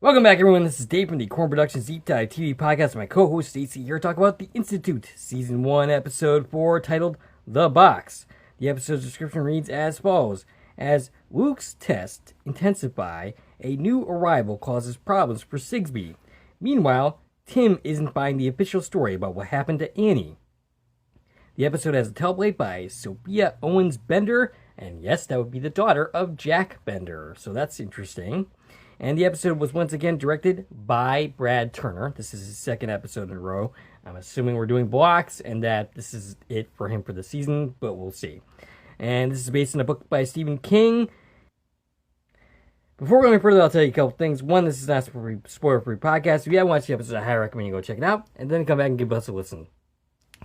Welcome back, everyone. This is Dave from the Korman Productions Deep Dive TV podcast. My co-host Stacie here to talk about The Institute, Season 1, Episode 4, titled The Box. The episode's description reads as follows. As Luke's tests intensify, a new arrival causes problems for Sigsbee. Meanwhile, Tim isn't buying the official story about what happened to Annie. The episode has a teleplay by Sophia Owens-Bender, and yes, that would be the daughter of Jack Bender, so that's interesting. And the episode was once again directed by Brad Turner. This is his second episode in a row. I'm assuming we're doing blocks and that this is it for him for the season, but we'll see. And this is based on a book by Stephen King. Before we go any further, I'll tell you a couple things. One, this is not a spoiler-free podcast. If you haven't watched the episode, I highly recommend you go check it out, and then come back and give us a listen.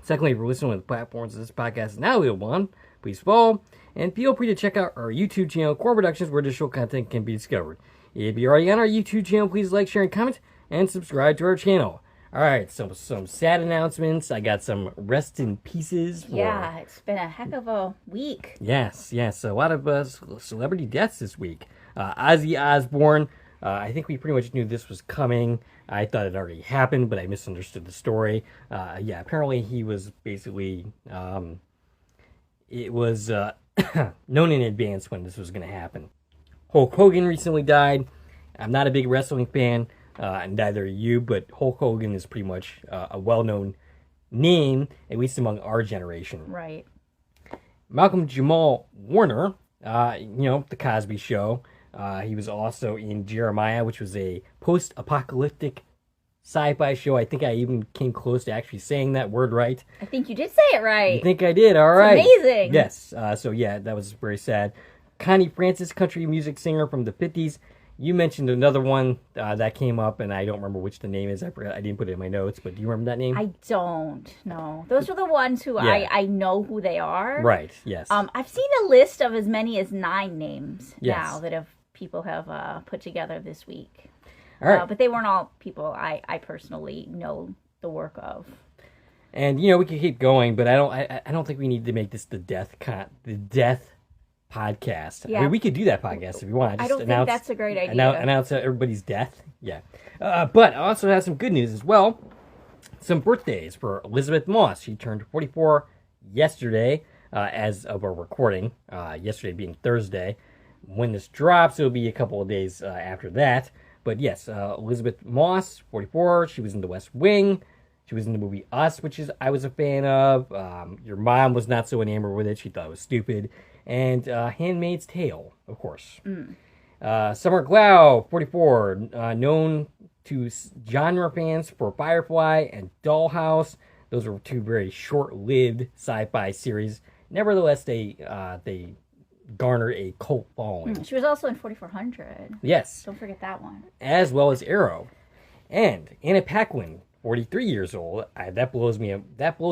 Secondly, if you're listening on the platforms this podcast is now available on, please follow, and feel free to check out our YouTube channel, Korman Productions, where additional content can be discovered. If you're already on our YouTube channel, please like, share, and comment, and subscribe to our channel. Alright, so some sad announcements. I got some rest in pieces. Yeah, it's been a heck of a week. Yes. A lot of celebrity deaths this week. Ozzy Osbourne, I think we pretty much knew this was coming. I thought it already happened, but I misunderstood the story. Apparently he was basically, it was known in advance when this was going to happen. Hulk Hogan recently died. I'm not a big wrestling fan, and neither are you, but Hulk Hogan is pretty much a well-known name, at least among our generation. Right. Malcolm Jamal Warner, The Cosby Show. He was also in Jeremiah, which was a post-apocalyptic sci-fi show. I think I even came close to actually saying that word right. I think you did say it right. You think I did? All right. It's amazing. Yes. That was very sad. Connie Francis, country music singer from the 50s. You mentioned another one that came up, and I don't remember which the name is. I forgot. I didn't put it in my notes, but do you remember that name? I don't know. Those are the ones who I know who they are. Right, yes. I've seen a list of as many as 9 names now that people have put together this week. All right. But they weren't all people I personally know the work of. And, we can keep going, but I don't think we need to make this the death podcast. Yeah. I mean, we could do that podcast if you want. I don't think that's a great idea. Announce everybody's death. Yeah. But I also have some good news as well. Some birthdays for Elizabeth Moss. She turned 44 yesterday, as of our recording. Yesterday being Thursday. When this drops, it'll be a couple of days after that. But yes, Elizabeth Moss, 44. She was in The West Wing. She was in the movie Us, which I was a fan of. Your mom was not so enamored with it. She thought it was stupid. And Handmaid's Tale, of course. Summer Glau, 44, known to genre fans for Firefly and Dollhouse. Those were 2 very short-lived sci-fi series. Nevertheless, they garnered a cult following. She was also in 4400. Yes. Don't forget that one. As well as Arrow. And Anna Paquin, 43 years old. That blows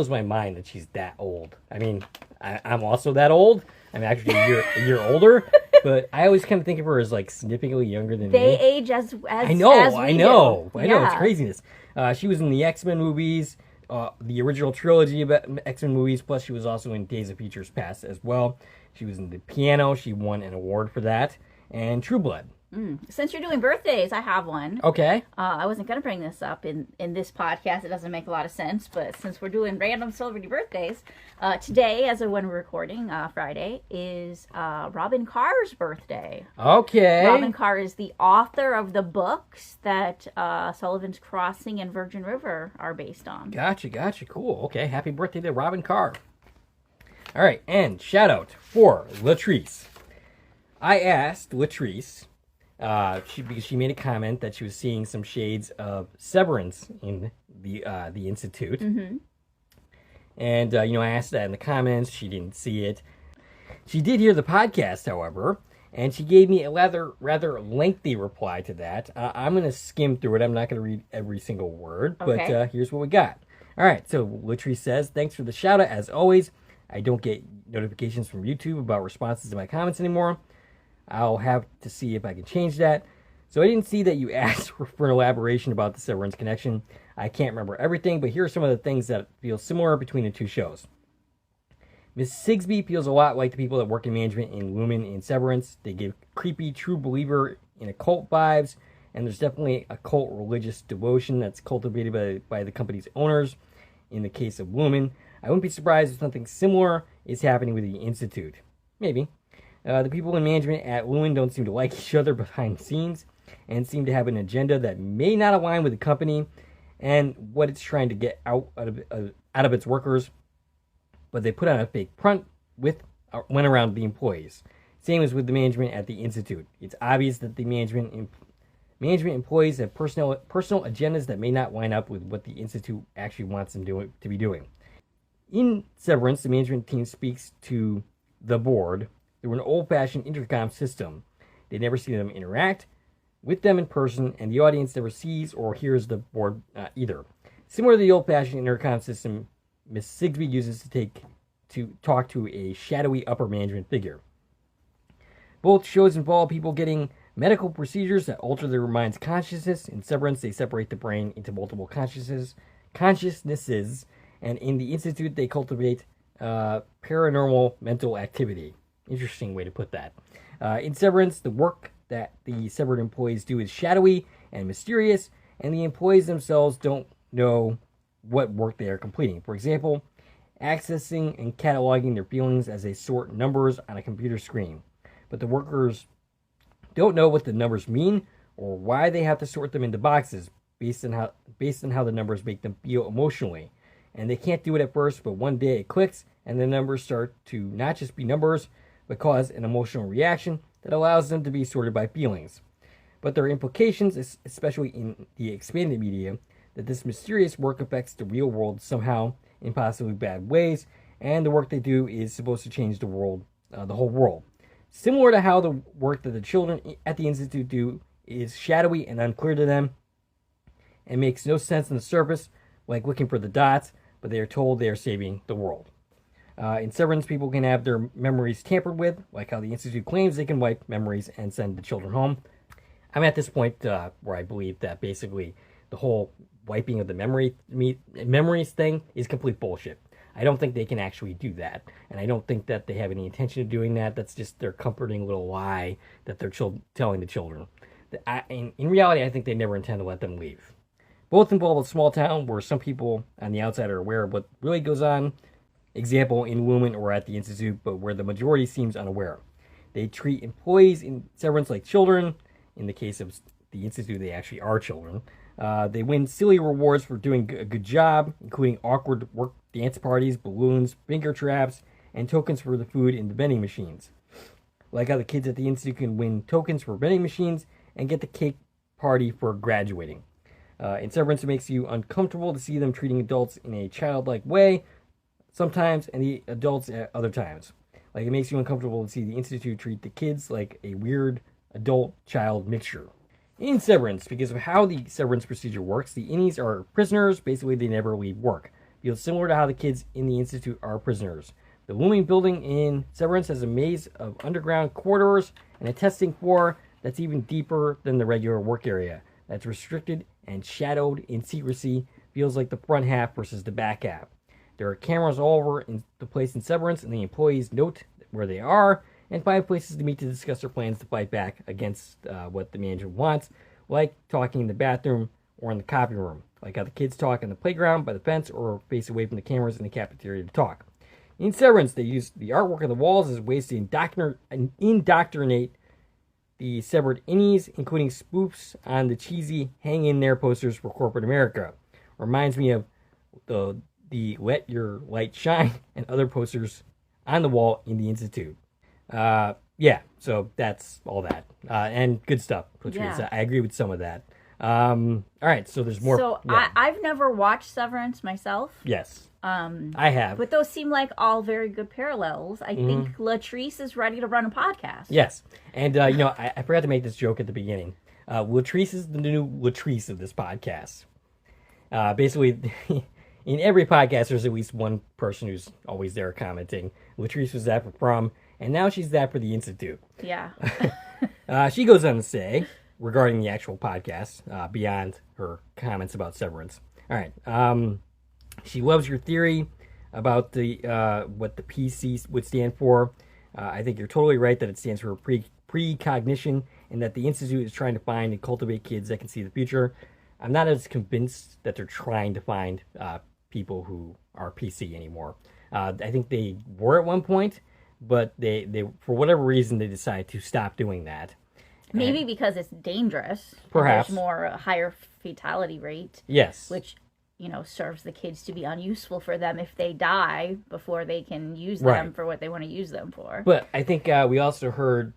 my mind that she's that old. I mean, I'm also that old. I'm actually a year older, but I always kind of think of her as like significantly younger than me. They age as I know. Yeah. It's craziness. She was in the X-Men movies, the original trilogy of X-Men movies, plus she was also in Days of Futures Past as well. She was in The Piano. She won an award for that. And True Blood. Since you're doing birthdays, I have one. Okay. I wasn't going to bring this up in this podcast. It doesn't make a lot of sense, but since we're doing random celebrity birthdays, today, as of when we're recording, Friday, is Robin Carr's birthday. Okay. Robin Carr is the author of the books that Sullivan's Crossing and Virgin River are based on. Gotcha. Cool. Okay. Happy birthday to Robin Carr. All right. And shout out for Latrice. I asked Latrice... because she made a comment that she was seeing some shades of Severance in the Institute. Mm-hmm. And, I asked that in the comments. She didn't see it. She did hear the podcast, however, and she gave me a rather lengthy reply to that. I'm going to skim through it. I'm not going to read every single word, okay. But here's what we got. All right, so Latrice says, thanks for the shout-out, as always. I don't get notifications from YouTube about responses to my comments anymore. I'll have to see if I can change that. So I didn't see that you asked for an elaboration about the Severance connection. I can't remember everything, but here are some of the things that feel similar between the 2 shows. Miss Sigsbee feels a lot like the people that work in management in Lumen and Severance. They give creepy, true believer in occult vibes, and there's definitely a cult religious devotion that's cultivated by the company's owners. In the case of Lumen, I wouldn't be surprised if something similar is happening with the Institute. Maybe. The people in management at Lumen don't seem to like each other behind the scenes and seem to have an agenda that may not align with the company and what it's trying to get out of its workers. But they put on a fake front went around the employees. Same as with the management at the Institute. It's obvious that the management employees have personal agendas that may not line up with what the Institute actually wants them to be doing. In Severance, the management team speaks to the board through an old-fashioned intercom system. They never see them interact with them in person, and the audience never sees or hears the board either. Similar to the old-fashioned intercom system Miss Sigsbee uses to talk to a shadowy upper management figure. Both shows involve people getting medical procedures that alter their mind's consciousness. In Severance, they separate the brain into multiple consciousnesses, and in the Institute, they cultivate paranormal mental activity. Interesting way to put that. In Severance, the work that the severed employees do is shadowy and mysterious, and the employees themselves don't know what work they are completing. For example, accessing and cataloging their feelings as they sort numbers on a computer screen. But the workers don't know what the numbers mean or why they have to sort them into boxes based on how the numbers make them feel emotionally. And they can't do it at first, but one day it clicks and the numbers start to not just be numbers, but cause an emotional reaction that allows them to be sorted by feelings. But there are implications, especially in the expanded media, that this mysterious work affects the real world somehow in possibly bad ways, and the work they do is supposed to change the world, the whole world. Similar to how the work that the children at the Institute do is shadowy and unclear to them, and makes no sense on the surface, like looking for the dots, but they are told they are saving the world. In Severance, people can have their memories tampered with, like how the Institute claims they can wipe memories and send the children home. I'm at this point where I believe that basically the whole wiping of the memories thing is complete bullshit. I don't think they can actually do that, and I don't think that they have any intention of doing that. That's just their comforting little lie that they're telling the children. In reality, I think they never intend to let them leave. Both involve a small town where some people on the outside are aware of what really goes on, example in Lumen or at the Institute, but where the majority seems unaware. They treat employees in Severance like children. In the case of the Institute, they actually are children. They win silly rewards for doing a good job, including awkward work dance parties, balloons, finger traps, and tokens for the food in the vending machines. Like how the kids at the Institute can win tokens for vending machines and get the cake party for graduating. In Severance, it makes you uncomfortable to see them treating adults in a childlike way sometimes, and the adults at other times. Like, it makes you uncomfortable to see the Institute treat the kids like a weird adult-child mixture. In Severance, because of how the severance procedure works, the innies are prisoners. Basically, they never leave work. Feels similar to how the kids in the Institute are prisoners. The looming building in Severance has a maze of underground corridors and a testing floor that's even deeper than the regular work area. That's restricted and shadowed in secrecy. Feels like the front half versus the back half. There are cameras all over in the place in Severance, and the employees note where they are and find places to meet to discuss their plans to fight back against what the manager wants, like talking in the bathroom or in the copy room, like how the kids talk on the playground by the fence or face away from the cameras in the cafeteria to talk. In Severance, they use the artwork on the walls as ways to indoctrinate the severed innies, including spoofs on the cheesy hang in there posters for corporate America. Reminds me of the Let Your Light Shine and other posters on the wall in the Institute. Yeah, so that's all that. And good stuff, Patrice. Yeah. I agree with some of that. All right, so there's more. So yeah. I've never watched Severance myself. Yes. I have. But those seem like all very good parallels. I think Latrice is ready to run a podcast. Yes. And, I forgot to make this joke at the beginning. Latrice is the new Latrice of this podcast. Basically, in every podcast, there's at least one person who's always there commenting. Latrice was that for Prom, and now she's that for the Institute. Yeah. She goes on to say, regarding the actual podcast, beyond her comments about Severance. All right. She loves your theory about the what the PC would stand for. I think you're totally right that it stands for precognition and that the Institute is trying to find and cultivate kids that can see the future. I'm not as convinced that they're trying to find people who are PC anymore. I think they were at one point, but they for whatever reason, they decided to stop doing that. Maybe because it's dangerous. Perhaps. There's more higher fatality rate. Yes. Which, serves the kids to be unuseful for them if they die before they can use them for what they want to use them for. But I think we also heard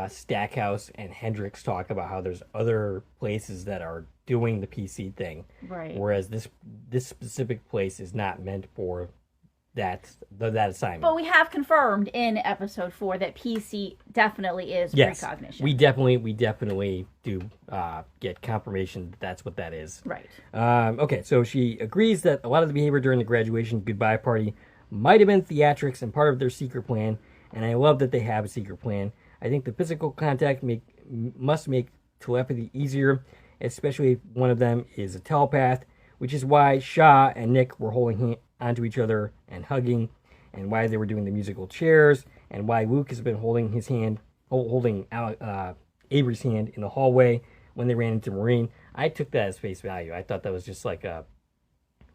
Stackhouse and Hendricks talk about how there's other places that are doing the PC thing. Right. Whereas this specific place is not meant for that assignment. But we have confirmed in episode 4 that PC definitely is precognition. We definitely do get confirmation that that's what that is. Right. Okay, so she agrees that a lot of the behavior during the graduation goodbye party might have been theatrics and part of their secret plan, and I love that they have a secret plan. I think the physical contact must make telepathy easier, especially if one of them is a telepath, which is why Shaw and Nick were holding onto each other and hugging, and why they were doing the musical chairs, and why Luke has been holding Avery's hand in the hallway when they ran into Maureen. I took that as face value. I thought that was just like a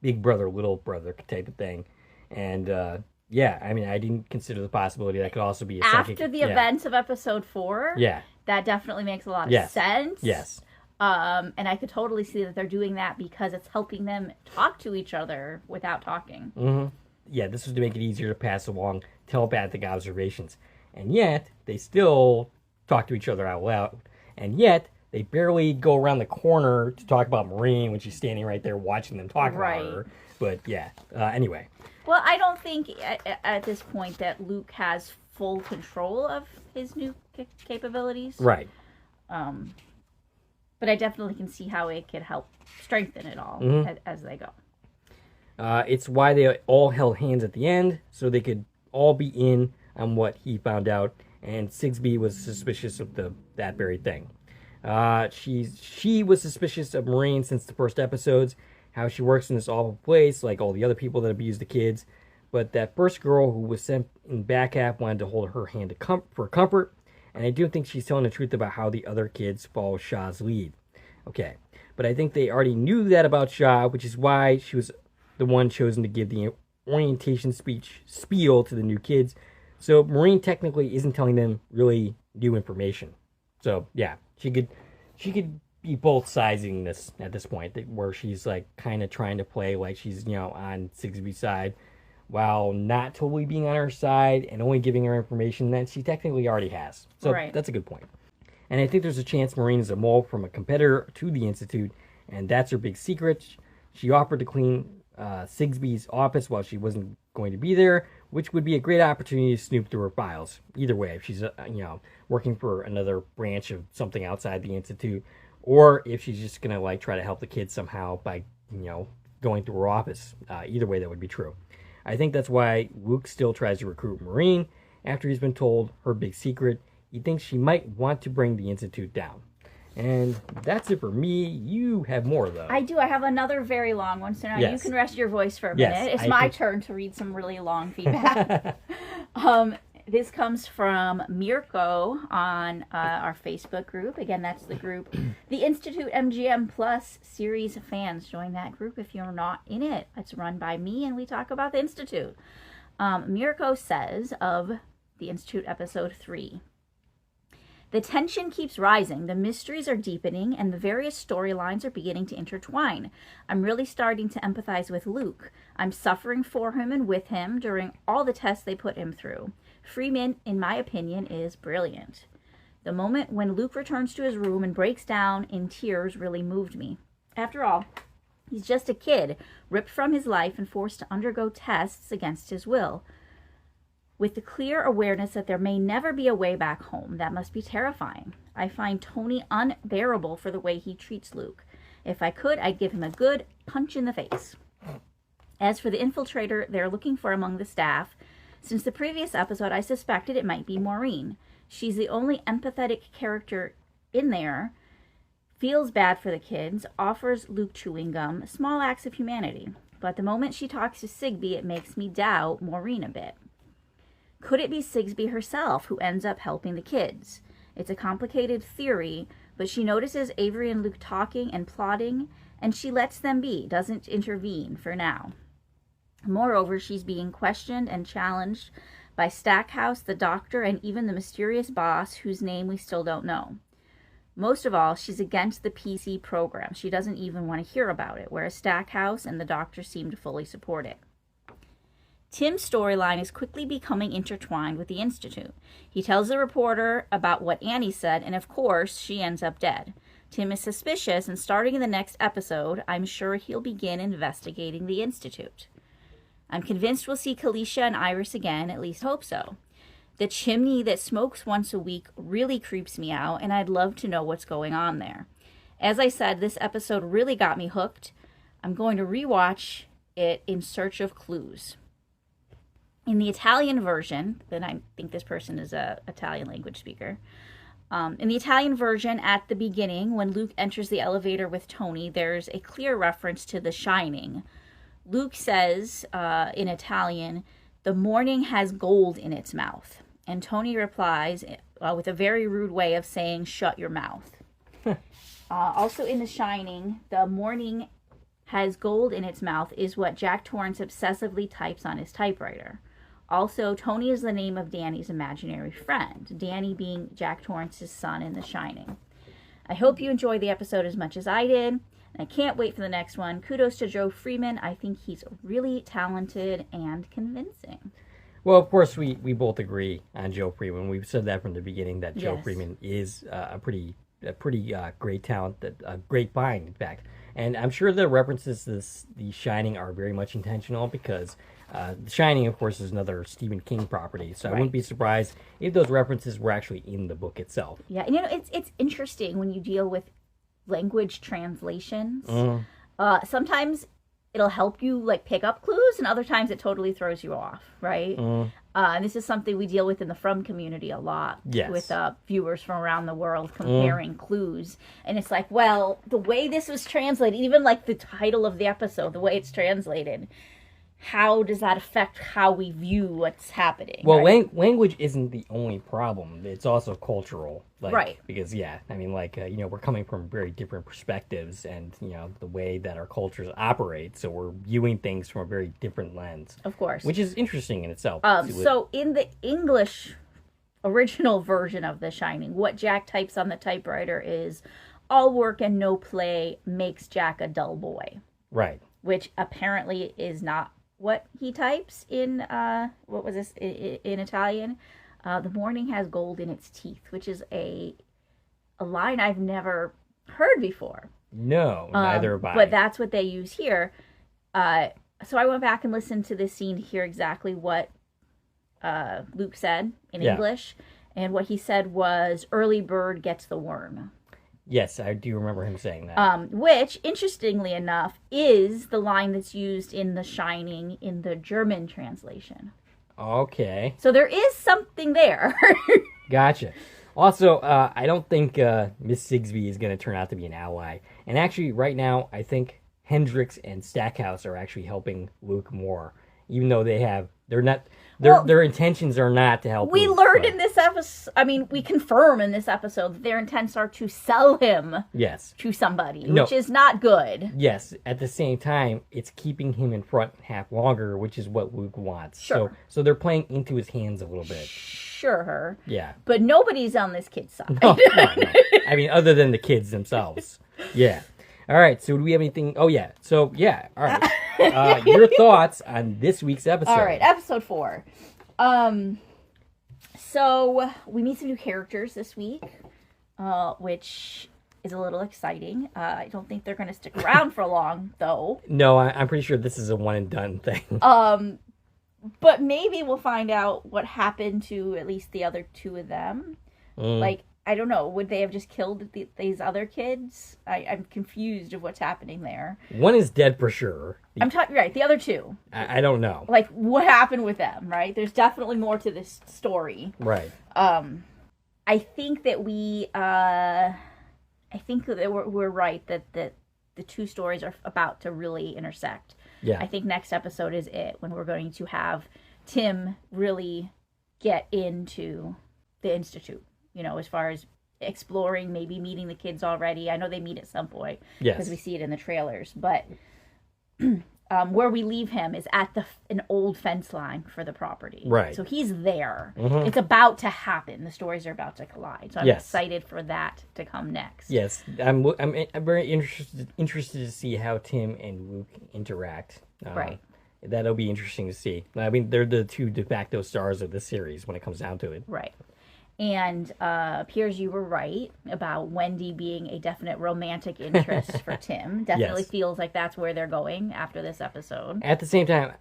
big brother, little brother type of thing. And I didn't consider the possibility that could also be a psychic. After the events of episode 4, that definitely makes a lot of sense. Yes. And I could totally see that they're doing that because it's helping them talk to each other without talking. Mm-hmm. Yeah, this was to make it easier to pass along telepathic observations. And yet, they still talk to each other out loud. And yet, they barely go around the corner to talk about Maureen when she's standing right there watching them talk about her. But anyway. Well, I don't think at this point that Luke has full control of his new capabilities. Right. But I definitely can see how it could help strengthen it all as they go. It's why they all held hands at the end, so they could all be in on what he found out. And Sigsbee was suspicious of that very thing. She was suspicious of Maureen since the first episodes, how she works in this awful place, like all the other people that abuse the kids. But that first girl who was sent in the back half wanted to hold her hand for comfort. And I do think she's telling the truth about how the other kids follow Shaw's lead. Okay, but I think they already knew that about Shaw, which is why she was the one chosen to give the orientation spiel to the new kids. So Maureen technically isn't telling them really new information. So yeah, she could be both sizing this at this point, where she's like kind of trying to play like she's on Sigsbee's side, while not totally being on her side and only giving her information that she technically already has. So that's a good point. And I think there's a chance Maureen is a mole from a competitor to the Institute, and that's her big secret. She offered to clean Sigsbee's office while she wasn't going to be there, which would be a great opportunity to snoop through her files. Either way, if she's working for another branch of something outside the Institute, or if she's just going to try to help the kids somehow by going through her office. Either way, that would be true. I think that's why Luke still tries to recruit Maureen after he's been told her big secret. He thinks she might want to bring the Institute down. And that's it for me. You have more, though. I do. I have another very long one, so now you can rest your voice for a minute. It's my turn to read some really long feedback. This comes from Mirko on our Facebook group. Again, that's the group, the Institute MGM Plus series fans. Join that group if you're not in it. It's run by me, and we talk about the Institute. Mirko says of the Institute episode 3, the tension keeps rising, the mysteries are deepening, and the various storylines are beginning to intertwine. I'm really starting to empathize with Luke. I'm suffering for him and with him during all the tests they put him through. Freeman, in my opinion, is brilliant. The moment when Luke returns to his room and breaks down in tears really moved me. After all, he's just a kid, ripped from his life and forced to undergo tests against his will. With the clear awareness that there may never be a way back home, that must be terrifying. I find Tony unbearable for the way he treats Luke. If I could, I'd give him a good punch in the face. As for the infiltrator they're looking for among the staff, since the previous episode, I suspected it might be Maureen. She's the only empathetic character in there, feels bad for the kids, offers Luke chewing gum, small acts of humanity. But the moment she talks to Sigsbee, it makes me doubt Maureen a bit. Could it be Sigsbee herself who ends up helping the kids? It's a complicated theory, but she notices Avery and Luke talking and plotting, and she lets them be, doesn't intervene for now. Moreover, she's being questioned and challenged by Stackhouse, the doctor, and even the mysterious boss whose name we still don't know. Most of all, she's against the PC program. She doesn't even want to hear about it, whereas Stackhouse and the doctor seem to fully support it. Tim's storyline is quickly becoming intertwined with the Institute. He tells the reporter about what Annie said, and of course, she ends up dead. Tim is suspicious, and starting in the next episode, I'm sure he'll begin investigating the Institute. I'm convinced we'll see Kalisha and Iris again, at least hope so. The chimney that smokes once a week really creeps me out, and I'd love to know what's going on there. As I said, this episode really got me hooked. I'm going to rewatch it in search of clues. In the Italian version, then I think this person is a Italian language speaker. In the Italian version, at the beginning, when Luke enters the elevator with Tony, there's a clear reference to The Shining. Luke says, in Italian, "The morning has gold in its mouth." And Tony replies with a very rude way of saying, "Shut your mouth." Also in The Shining, "The morning has gold in its mouth" is what Jack Torrance obsessively types on his typewriter. Also, Tony is the name of Danny's imaginary friend, Danny being Jack Torrance's son in The Shining. I hope you enjoyed the episode as much as I did. And I can't wait for the next one. Kudos to Joe Freeman. I think he's really talented and convincing. Well, of course, we both agree on Joe Freeman. We've said that from the beginning that Joe Freeman is a pretty great talent, a great find, in fact. And I'm sure the references to The Shining are very much intentional because The Shining, of course, is another Stephen King property. So I wouldn't be surprised if those references were actually in the book itself. Yeah, and it's interesting when you deal with language translations. Sometimes it'll help you like pick up clues, and other times it totally throws you off, right? And this is something we deal with in the From community a lot, with viewers from around the world comparing clues. And it's like, well, the way this was translated, even like the title of the episode, the way it's translated, how does that affect how we view what's happening? Well, language isn't the only problem. It's also cultural. Right. Because, we're coming from very different perspectives and, the way that our cultures operate. So we're viewing things from a very different lens. Of course. Which is interesting in itself. So in the English original version of The Shining, what Jack types on the typewriter is, "All work and no play makes Jack a dull boy." Right. Which apparently is not what he types in, in Italian. "The morning has gold in its teeth," which is a line I've never heard before. No, neither have I. But that's what they use here. So I went back and listened to this scene to hear exactly what Luke said in English. And what he said was, "Early bird gets the worm." Yes, I do remember him saying that. Which, interestingly enough, is the line that's used in The Shining in the German translation. Okay. So there is something there. Gotcha. Also, I don't think Miss Sigsbee is going to turn out to be an ally. And actually, right now, I think Hendricks and Stackhouse are actually helping Luke more. Even though their intentions are not to help We Luke, learned in this episode, we confirm in this episode that their intents are to sell him to somebody, which is not good. Yes, at the same time, it's keeping him in front half longer, which is what Luke wants. Sure. So they're playing into his hands a little bit. Sure. Yeah. But nobody's on this kid's side. No. I mean, other than the kids themselves. Yeah. All right, so do we have anything? Oh, yeah. So, yeah, all right. Your thoughts on this week's episode. All right, episode 4. So, we meet some new characters this week, which is a little exciting. I don't think they're going to stick around for long, though. No, I'm pretty sure this is a one-and-done thing. But maybe we'll find out what happened to at least the other 2 of them. I don't know. Would they have just killed these other kids? I'm confused of what's happening there. One is dead for sure. I'm talking right. The other 2. I don't know. Like, what happened with them? Right. There's definitely more to this story. Right. I think that we're right that the 2 stories are about to really intersect. Yeah. I think next episode is it, when we're going to have Tim really get into the Institute. as far as exploring, maybe meeting the kids already. I know they meet at some point because we see it in the trailers, but where we leave him is at an old fence line for the property. Right. So he's there. It's about to happen. The stories are about to collide. So I'm excited for that to come next. Yes, I'm very interested to see how Tim and Luke interact. Right. That'll be interesting to see. I mean, they're the two de facto stars of the series when it comes down to it. Right. And Piers, you were right about Wendy being a definite romantic interest for Tim. Definitely feels like that's where they're going after this episode. At the same time,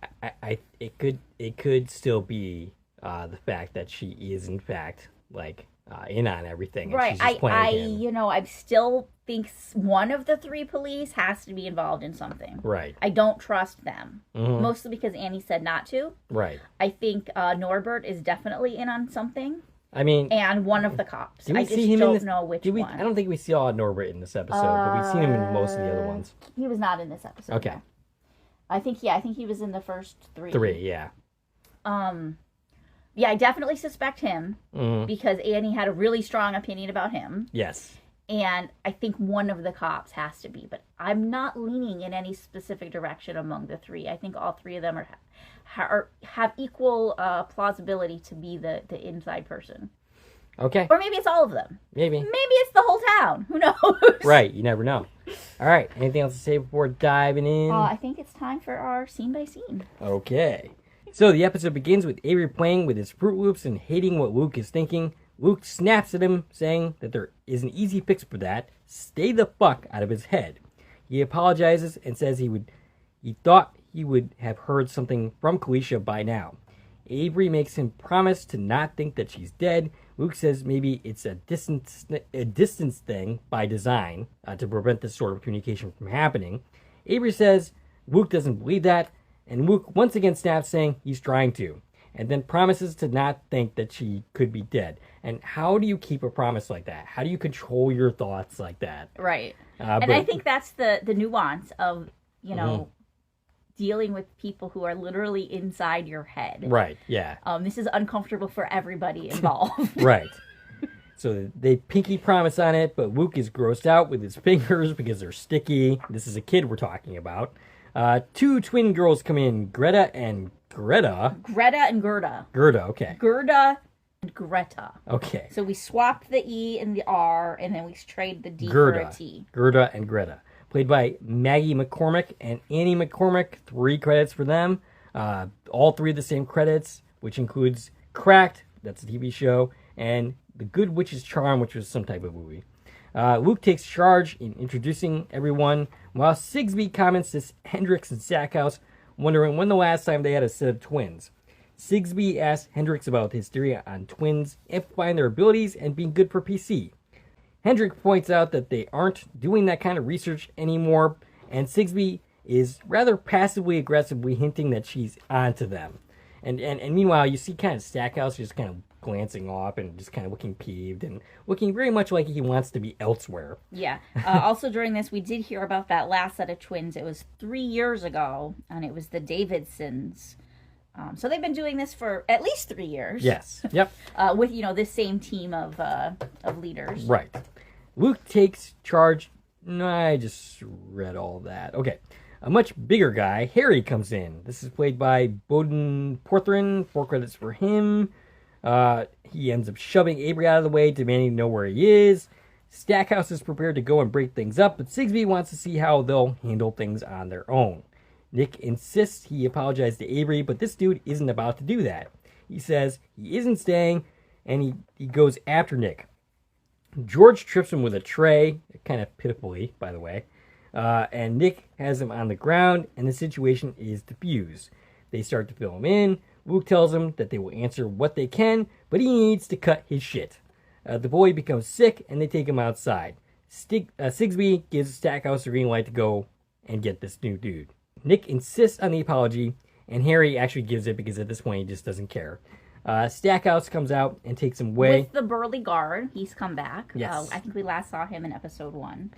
it could still be the fact that she is in fact like in on everything. And right. She's just playing him. I still think one of the three police has to be involved in something. Right. I don't trust them, mostly because Annie said not to. Right. I think Norbert is definitely in on something. I mean, and one of the cops. I just don't know which one. I don't think we saw Norbert in this episode, but we've seen him in most of the other ones. He was not in this episode. Okay. No. I think he was in the first three. Yeah, I definitely suspect him because Annie had a really strong opinion about him. Yes. And I think one of the cops has to be, but I'm not leaning in any specific direction among the three. I think all three of them have equal plausibility to be the inside person. Okay. Or maybe it's all of them. Maybe it's the whole town. Who knows? Right. You never know. All right. Anything else to say before diving in? I think it's time for our scene by scene. Okay. So the episode begins with Avery playing with his Fruit Loops and hating what Luke is thinking. Luke snaps at him, saying that there is an easy fix for that. Stay the fuck out of his head. He apologizes and says he thought he would have heard something from Kalisha by now. Avery makes him promise to not think that she's dead. Luke says maybe it's a distance thing by design to prevent this sort of communication from happening. Avery says Luke doesn't believe that, and Luke once again snaps, saying he's trying to, and then promises to not think that she could be dead. And how do you keep a promise like that? How do you control your thoughts like that? Right. I think that's the nuance of, dealing with people who are literally inside your head. Right, yeah. This is uncomfortable for everybody involved. Right. So they pinky promise on it, but Luke is grossed out with his fingers because they're sticky. This is a kid we're talking about. Two twin girls come in, Greta and Gerda. Gerda, okay. Gerda and Greta. Okay. So we swapped the E and the R, and then we traded the D for a T. Gerda and Greta. Played by Maggie McCormick and Annie McCormick. 3 credits for them. All 3 of the same credits, which includes Cracked, that's a TV show, and The Good Witch's Charm, which was some type of movie. Luke takes charge in introducing everyone, while Sigsbee comments to Hendrix and Stackhouse, wondering when the last time they had a set of twins. Sigsbee asks Hendrix about his theory on twins amplifying their abilities and being good for PC. Hendrix points out that they aren't doing that kind of research anymore, and Sigsbee is rather passively aggressively hinting that she's onto them. And meanwhile, you see kind of Stackhouse just kind of glancing off and just kind of looking peeved and looking very much like he wants to be elsewhere. Yeah. Also during this, we did hear about that last set of twins. It was 3 years ago, and it was the Davidsons. So they've been doing this for at least 3 years. Yes. Yep. With this same team of leaders. Right. Luke takes charge. No, I just read all that. Okay. A much bigger guy, Harry, comes in. This is played by Bowden Porthrin. 4 credits for him. He ends up shoving Avery out of the way, demanding to know where he is. Stackhouse is prepared to go and break things up, but Sigsbee wants to see how they'll handle things on their own. Nick insists he apologize to Avery, but this dude isn't about to do that. He says he isn't staying, and he goes after Nick. George trips him with a tray, kind of pitifully, by the way, and Nick has him on the ground, and the situation is diffused. They start to fill him in. Luke tells him that they will answer what they can, but he needs to cut his shit. The boy becomes sick, and they take him outside. Sigsbee gives Stackhouse the green light to go and get this new dude. Nick insists on the apology, and Harry actually gives it because at this point he just doesn't care. Stackhouse comes out and takes him away. With the burly guard, he's come back. Yes. I think we last saw him in episode 1.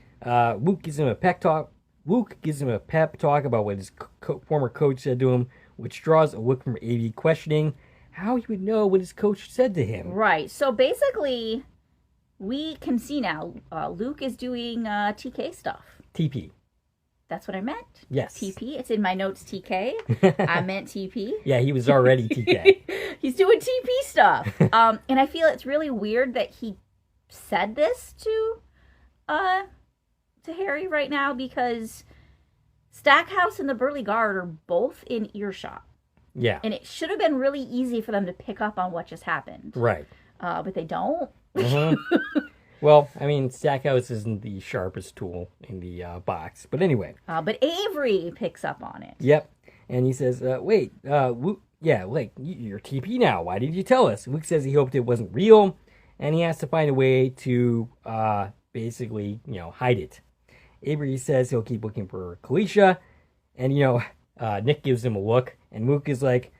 Luke gives him a pep talk. About what his former coach said to him, which draws a look from Avery questioning how he would know what his coach said to him. Right. So basically, we can see now Luke is doing TK stuff. TP. That's what I meant. Yes. TP. It's in my notes, TK. I meant TP. Yeah, he was already TK. He's doing TP stuff. And I feel it's really weird that he said this to Harry right now, because Stackhouse and the Burly Guard are both in earshot. Yeah. And it should have been really easy for them to pick up on what just happened. Right. But they don't. Well, I mean, Stackhouse isn't the sharpest tool in the box. But anyway. But Avery picks up on it. Yep. And he says, wait, Luke, like, you're TP now. Why didn't you tell us? Luke says he hoped it wasn't real. And he has to find a way to basically, hide it. Avery says he'll keep looking for Kalisha. And, Nick gives him a look. And Luke is like,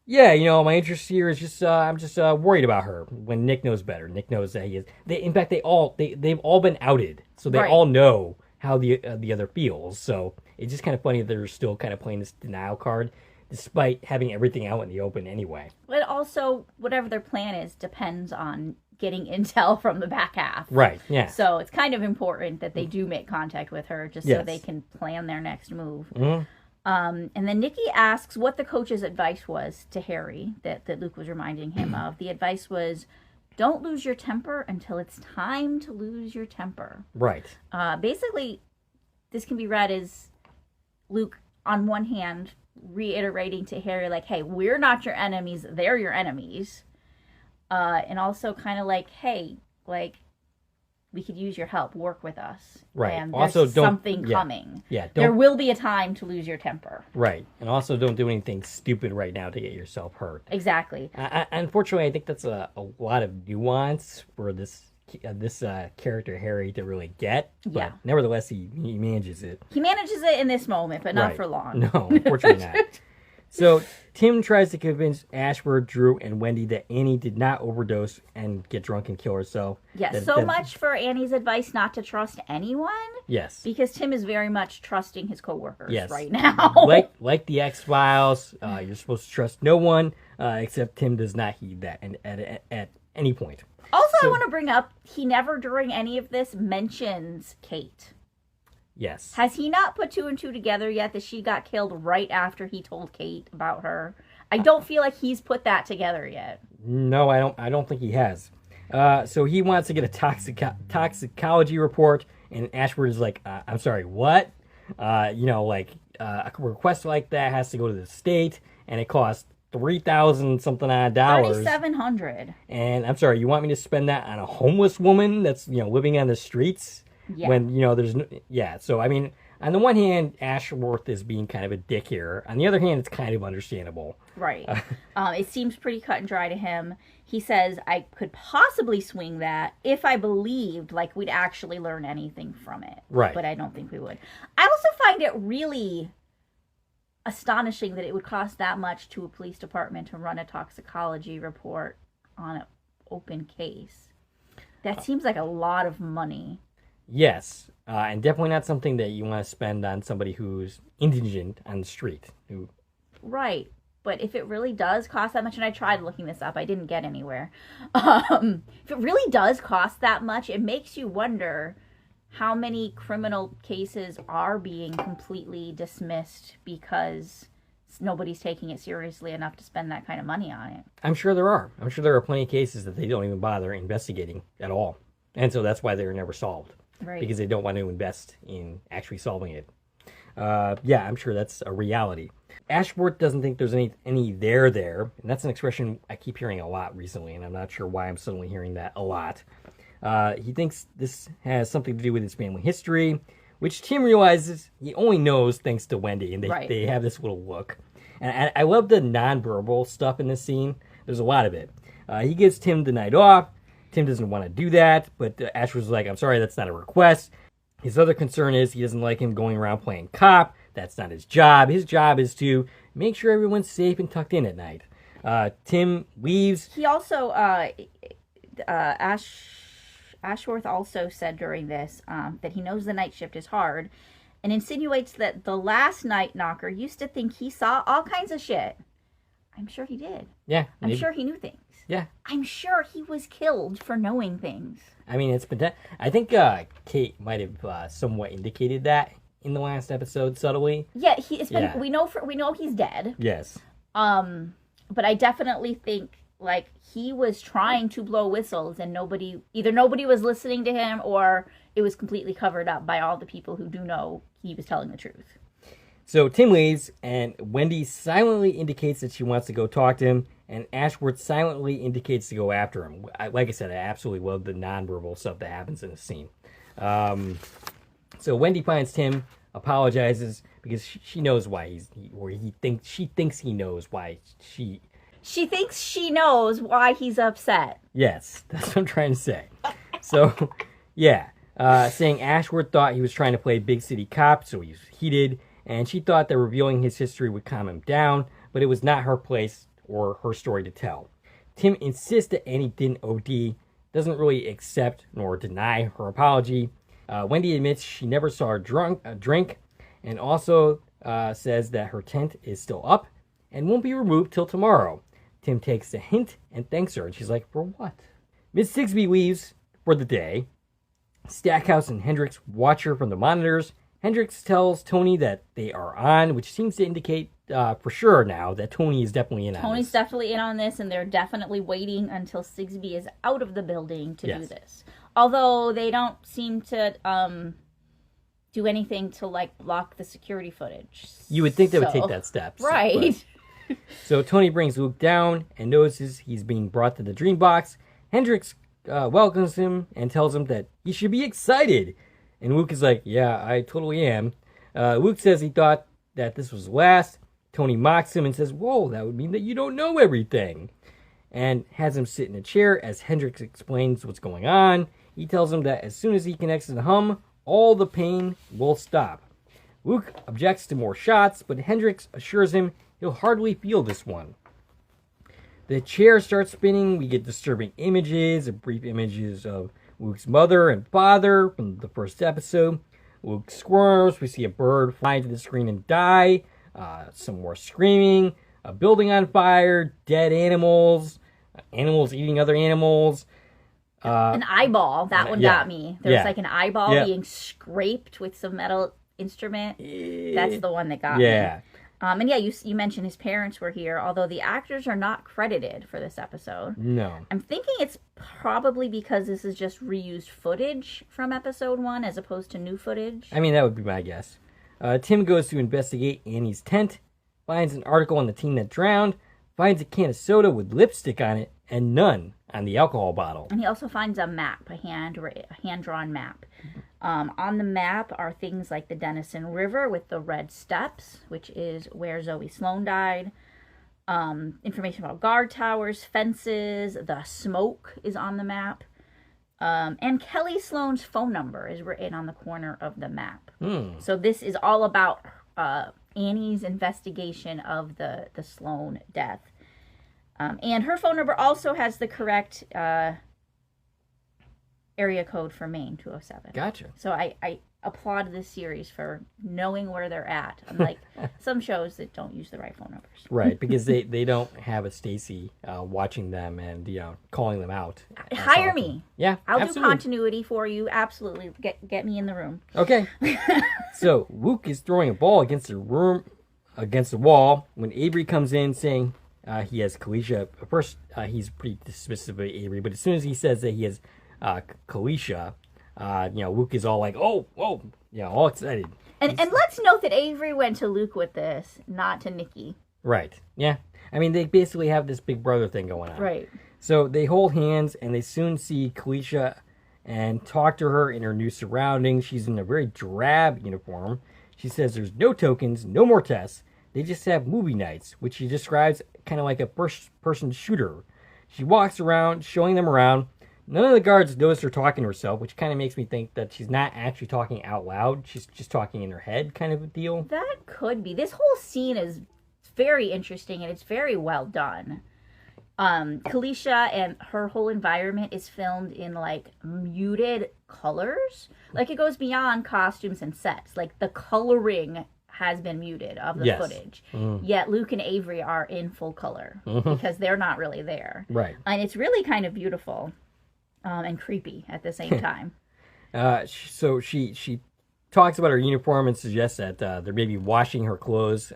yeah, my interest here is just, I'm just worried about her. When Nick knows better. Nick knows that he is. In fact, they've all been outed. So they all know how the other feels. So it's just kind of funny that they're still kind of playing this denial card, despite having everything out in the open anyway. But also, whatever their plan is depends on getting intel from the back half. Right, yeah. So it's kind of important that they do make contact with her, just so they can plan their next move. Mm-hmm. And then Nikki asks what the coach's advice was to Harry that Luke was reminding him of. The advice was, don't lose your temper until it's time to lose your temper. Right. Basically, this can be read as Luke, on one hand, reiterating to Harry, like, hey, we're not your enemies, they're your enemies. And also kind of like, hey, like, we could use your help, work with us. Right. And also, there's something coming. Yeah. There will be a time to lose your temper. Right. And also don't do anything stupid right now to get yourself hurt. Exactly. Unfortunately, I think that's a lot of nuance for this character Harry to really get. But nevertheless, he manages it. He manages it in this moment, but not for long. No, unfortunately not. So Tim tries to convince Ashford, Drew, and Wendy that Annie did not overdose and get drunk and kill herself. Yes, much for Annie's advice not to trust anyone. Yes. Because Tim is very much trusting his coworkers right now. like the X-Files, you're supposed to trust no one, except Tim does not heed that at any point. Also, I want to bring up, he never during any of this mentions Kate. Yes. Has he not put two and two together yet that she got killed right after he told Kate about her? I don't feel like he's put that together yet. No, I don't think he has. So he wants to get a toxicology report, and Ashford is like, I'm sorry, what? A request like that has to go to the state, and it costs $3,000 something odd dollars. $3,700. And I'm sorry, you want me to spend that on a homeless woman that's living on the streets? Yeah. When there's so I mean, on the one hand, Ashworth is being kind of a dick here. On the other hand, it's kind of understandable. Right. It seems pretty cut and dry to him. He says, I could possibly swing that if I believed like we'd actually learn anything from it. Right. But I don't think we would. I also find it really astonishing that it would cost that much to a police department to run a toxicology report on an open case. That seems like a lot of money. Yes, and definitely not something that you want to spend on somebody who's indigent on the street. Right, but if it really does cost that much, and I tried looking this up, I didn't get anywhere. If it really does cost that much, it makes you wonder how many criminal cases are being completely dismissed because nobody's taking it seriously enough to spend that kind of money on it. I'm sure there are. I'm sure there are plenty of cases that they don't even bother investigating at all. And so that's why they're never solved. Right. Because they don't want to invest in actually solving it. I'm sure that's a reality. Ashworth doesn't think there's any there, and that's an expression I keep hearing a lot recently, and I'm not sure why I'm suddenly hearing that a lot. He thinks this has something to do with his family history, which Tim realizes he only knows thanks to Wendy, and they have this little look. And I love the nonverbal stuff in this scene. There's a lot of it. He gives Tim the night off. Tim doesn't want to do that, but Ashford's like, I'm sorry, that's not a request. His other concern is he doesn't like him going around playing cop. That's not his job. His job is to make sure everyone's safe and tucked in at night. Tim leaves. He also, Ashworth also said during this that he knows the night shift is hard and insinuates that the last night knocker used to think he saw all kinds of shit. I'm sure he did. Yeah. I'm sure he knew things. Yeah. I'm sure he was killed for knowing things. I mean, it's been. I think Kate might have somewhat indicated that in the last episode subtly. Yeah, it's been. Yeah. We know he's dead. Yes. But I definitely think like he was trying to blow whistles, and either nobody was listening to him, or it was completely covered up by all the people who do know he was telling the truth. So Tim leaves, and Wendy silently indicates that she wants to go talk to him, and Ashworth silently indicates to go after him. Like I said, I absolutely love the nonverbal stuff that happens in the scene. So Wendy finds Tim, apologizes because she knows why she thinks he knows why she thinks she knows why he's upset. Yes, that's what I'm trying to say. So, yeah, saying Ashworth thought he was trying to play big city cop, so he's heated. And she thought that revealing his history would calm him down, but it was not her place or her story to tell. Tim insists that Annie didn't OD, doesn't really accept nor deny her apology. Wendy admits she never saw her drink, and also says that her tent is still up and won't be removed till tomorrow. Tim takes the hint and thanks her, and she's like, for what? Miss Sigsbee leaves for the day. Stackhouse and Hendricks watch her from the monitors. Hendricks tells Tony that they are on, which seems to indicate for sure now that Tony is definitely in on this. Tony's definitely in on this, and they're definitely waiting until Sigsbee is out of the building to do this. Although they don't seem to do anything to, like, block the security footage. You would think they would take that step. Right. So Tony brings Luke down and notices he's being brought to the dream box. Hendricks welcomes him and tells him that he should be excited. And Luke is like, yeah, I totally am. Luke says he thought that this was last. Tony mocks him and says, whoa, that would mean that you don't know everything. And has him sit in a chair as Hendricks explains what's going on. He tells him that as soon as he connects to the hum, all the pain will stop. Luke objects to more shots, but Hendricks assures him he'll hardly feel this one. The chair starts spinning. We get disturbing images, brief images of Luke's mother and father from the first episode. Luke squirms. We see a bird fly to the screen and die. Some more screaming. A building on fire. Dead animals. Animals eating other animals. An eyeball. That one got me. There was like an eyeball being scraped with some metal instrument. That's the one that got me. And yeah, you mentioned his parents were here, although the actors are not credited for this episode. No. I'm thinking it's probably because this is just reused footage from episode 1 as opposed to new footage. I mean, that would be my guess. Tim goes to investigate Annie's tent, finds an article on the teen that drowned, finds a can of soda with lipstick on it, and none on the alcohol bottle. And he also finds a map, a hand-drawn map. On the map are things like the Denison River with the red steps, which is where Zoe Sloan died. Information about guard towers, fences, the smoke is on the map. And Kelly Sloan's phone number is written on the corner of the map. So this is all about Annie's investigation of the Sloan death. And her phone number also has the correct area code for Maine, 207. Gotcha. So I applaud this series for knowing where they're at, unlike some shows that don't use the right phone numbers. Right, because they don't have a Stacie watching them and calling them out. Hire me. Yeah, I'll do continuity for you. Absolutely, get me in the room. Okay. So Luke is throwing a ball against the wall when Avery comes in saying he has Kalisha. At first, he's pretty dismissive of Avery, but as soon as he says that he has Kalisha, Luke is all like, oh, all excited. And let's note that Avery went to Luke with this, not to Nikki. Right. Yeah. I mean, they basically have this big brother thing going on. Right. So they hold hands, and they soon see Kalisha and talk to her in her new surroundings. She's in a very drab uniform. She says there's no tokens, no more tests. They just have movie nights, which she describes kind of like a first-person shooter. She walks around, showing them around. None of the guards notice her talking to herself, which kind of makes me think that she's not actually talking out loud. She's just talking in her head kind of a deal. That could be. This whole scene is very interesting, and it's very well done. Kalisha and her whole environment is filmed in, like, muted colors. Like, it goes beyond costumes and sets. Like, the coloring, has been muted of the Yes. footage. Yet Luke and Avery are in full color because they're not really there. Right. And it's really kind of beautiful and creepy at the same time. So she talks about her uniform and suggests that they're maybe washing her clothes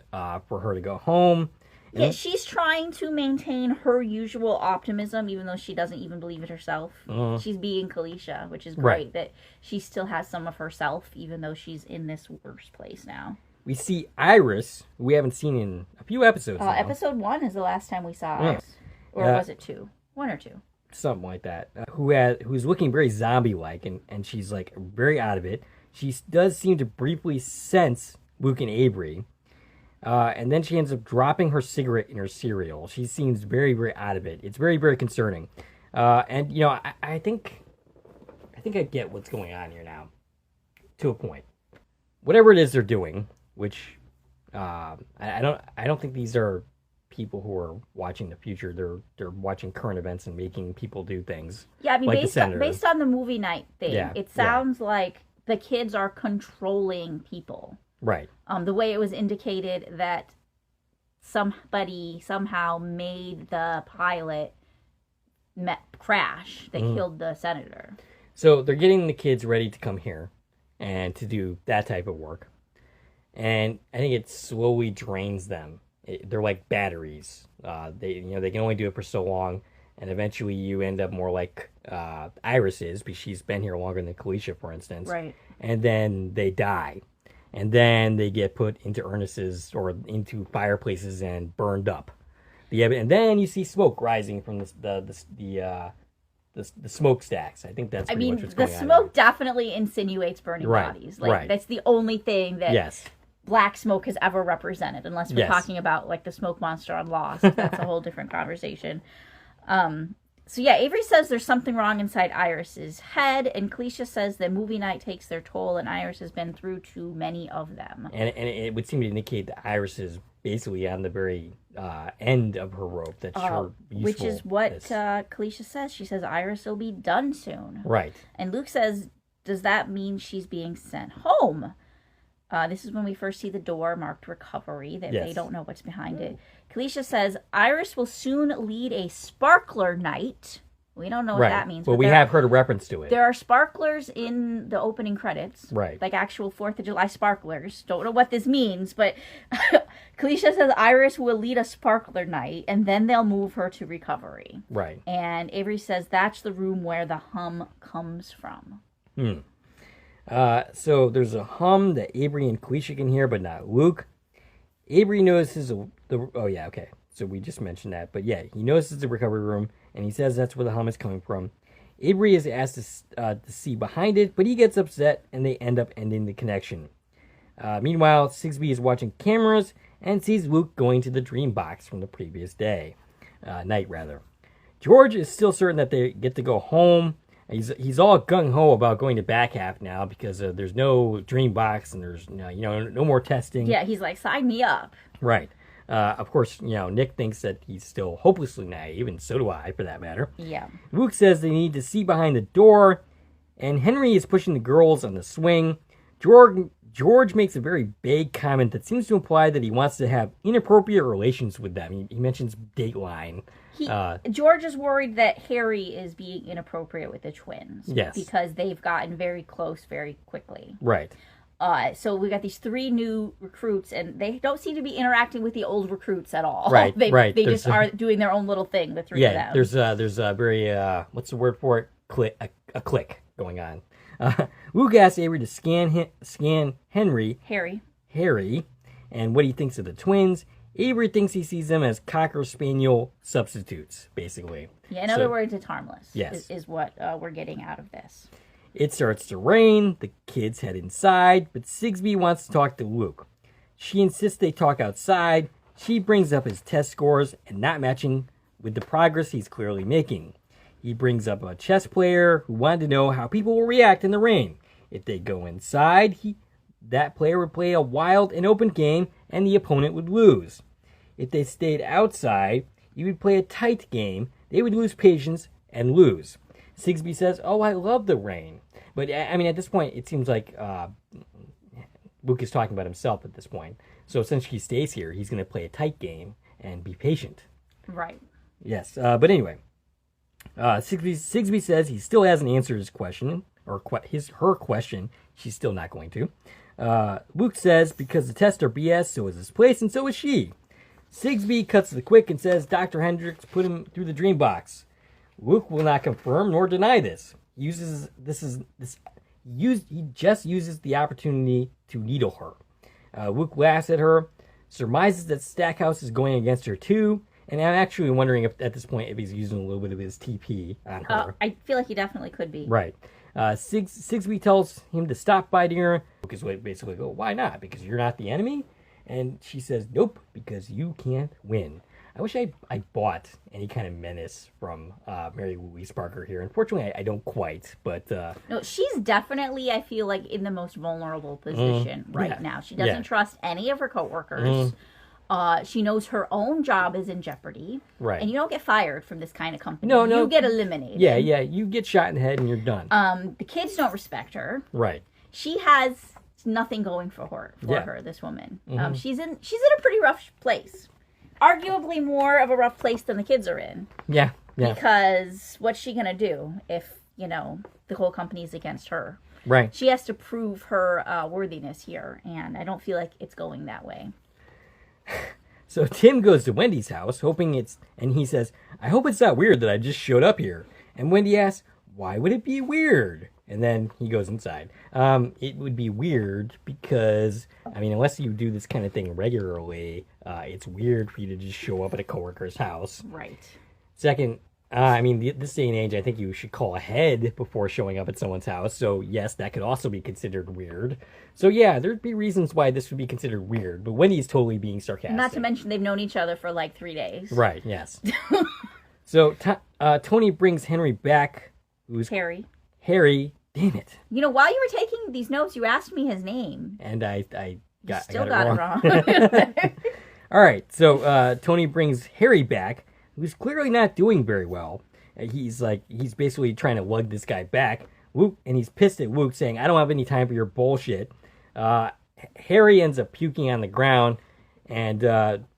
for her to go home. Yeah, she's trying to maintain her usual optimism, even though she doesn't even believe it herself. She's being Kalisha, which is great, that she still has some of herself, even though she's in this worse place now. We see Iris, who we haven't seen in a few episodes now. Episode 1 is the last time we saw Iris. Or was it 2? 1 or 2? Something like that. Who's looking very zombie-like, and she's like very out of it. She does seem to briefly sense Luke and Avery. And then she ends up dropping her cigarette in her cereal. She seems very, very out of it. It's very, very concerning. And you know, I think I get what's going on here now, to a point. Whatever it is they're doing, which I don't think these are people who are watching the future. They're watching current events and making people do things. Yeah, I mean, like based on the movie night thing, it sounds like the kids are controlling people. Right. The way it was indicated that somebody somehow made the pilot crash that killed the senator. So they're getting the kids ready to come here and to do that type of work. And I think it slowly drains them. They're like batteries. They can only do it for so long, and eventually you end up more like Iris is, because she's been here longer than Kalisha, for instance. Right. And then they die. And then they get put into urnaces or into fireplaces and burned up. And then you see smoke rising from the smokestacks. I think that's pretty much what's going on. The smoke definitely insinuates burning bodies. Like that's the only thing that black smoke has ever represented, unless we're talking about like the smoke monster on Lost. That's a whole different conversation. So yeah, Avery says there's something wrong inside Iris's head, and Kalisha says that movie night takes their toll, and Iris has been through too many of them. And it would seem to indicate that Iris is basically on the very end of her rope. That's her useful. Which is what Kalisha says. She says Iris will be done soon. Right. And Luke says, does that mean she's being sent home? This is when we first see the door marked recovery, that they don't know what's behind it. Kalisha says, Iris will soon lead a sparkler night. We don't know what that means. But we have heard a reference to it. There are sparklers in the opening credits. Right. Like actual 4th of July sparklers. Don't know what this means, but Kalisha says Iris will lead a sparkler night, and then they'll move her to recovery. Right. And Avery says that's the room where the hum comes from. So there's a hum that Avery and Kalisha can hear, but not Luke. Avery notices so we just mentioned that, but yeah, he notices the recovery room, and he says that's where the hum is coming from. Avery is asked to see behind it, but he gets upset, and they end up ending the connection. Meanwhile, Sigsbee is watching cameras and sees Luke going to the dream box from the previous night. George is still certain that they get to go home. He's all gung-ho about going to back half now because there's no dream box and there's no more testing. Yeah, he's like, sign me up. Right. Of course, Nick thinks that he's still hopelessly naive, and so do I, for that matter. Yeah. Luke says they need to see behind the door, and Henry is pushing the girls on the swing. George makes a very vague comment that seems to imply that he wants to have inappropriate relations with them. He mentions Dateline. George is worried that Harry is being inappropriate with the twins. Yes. Because they've gotten very close very quickly. Right. So we got these 3 new recruits, and they don't seem to be interacting with the old recruits at all. Right, They just are doing their own little thing, the 3 of them. There's a very, what's the word for it? A click going on. Luke asks Avery to scan Harry, and what he thinks of the twins. Avery thinks he sees them as Cocker Spaniel substitutes, basically. Yeah, in other words, it's harmless. Yes. Is what we're getting out of this. It starts to rain, the kids head inside, but Sigsbee wants to talk to Luke. She insists they talk outside. She brings up his test scores and not matching with the progress he's clearly making. He brings up a chess player who wanted to know how people will react in the rain. If they go inside, that player would play a wild and open game and the opponent would lose. If they stayed outside, he would play a tight game, they would lose patience and lose. Sigsbee says, I love the rain. But, I mean, at this point, it seems like Luke is talking about himself at this point. So since he stays here, he's going to play a tight game and be patient. Right. Yes, but anyway, Sigsbee says he still hasn't answered his question, or her question. She's still not going to. Luke says because the tests are BS, so is his place, and so is she. Sigsbee cuts to the quick and says Dr. Hendricks put him through the dream box. Luke will not confirm nor deny this. He just uses the opportunity to needle her. Luke laughs at her, surmises that Stackhouse is going against her too, and I'm actually wondering if at this point if he's using a little bit of his TP on her. I feel like he definitely could be. Right. Sigsbee tells him to stop biting her. Luke is basically go, why not? Because you're not the enemy? And she says, nope, because you can't win. I wish I bought any kind of menace from Mary Louise Parker here. Unfortunately, I don't quite, but... No, she's definitely, I feel like, in the most vulnerable position now. She doesn't trust any of her coworkers. She knows her own job is in jeopardy. Right. And you don't get fired from this kind of company. No. You get eliminated. Yeah, you get shot in the head and you're done. The kids don't respect her. Right. She has nothing going for her, this woman. Mm-hmm. She's in a pretty rough place. Arguably more of a rough place than the kids are in. Yeah. Because what's she going to do if, the whole company's against her? Right. She has to prove her worthiness here, and I don't feel like it's going that way. So Tim goes to Wendy's house, and he says, I hope it's not weird that I just showed up here. And Wendy asks, why would it be weird? And then he goes inside. It would be weird because, unless you do this kind of thing regularly, it's weird for you to just show up at a coworker's house. Right. Second, this day and age, I think you should call ahead before showing up at someone's house. So, yes, that could also be considered weird. So, yeah, there'd be reasons why this would be considered weird. But Wendy's totally being sarcastic. Not to mention they've known each other for like 3 days. Right, yes. So, Tony brings Henry back. Harry. Damn it. While you were taking these notes, you asked me his name. And I got it wrong. All right, so Tony brings Harry back, who's clearly not doing very well. He's basically trying to lug this guy back. Luke, and he's pissed at Luke, saying, I don't have any time for your bullshit. Harry ends up puking on the ground, and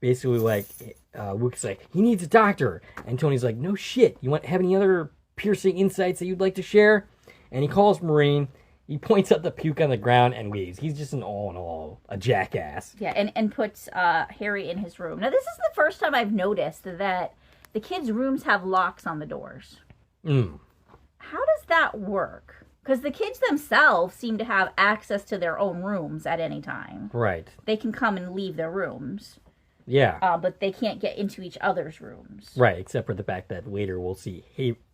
basically, Luke's like, he needs a doctor. And Tony's like, no shit. You have any other piercing insights that you'd like to share? And he calls Maureen. He points out the puke on the ground and leaves. He's just all in all a jackass. Yeah, and puts Harry in his room. Now, this is the first time I've noticed that the kids' rooms have locks on the doors. How does that work? Because the kids themselves seem to have access to their own rooms at any time. Right. They can come and leave their rooms. Yeah. But they can't get into each other's rooms. Right, except for the fact that later we'll see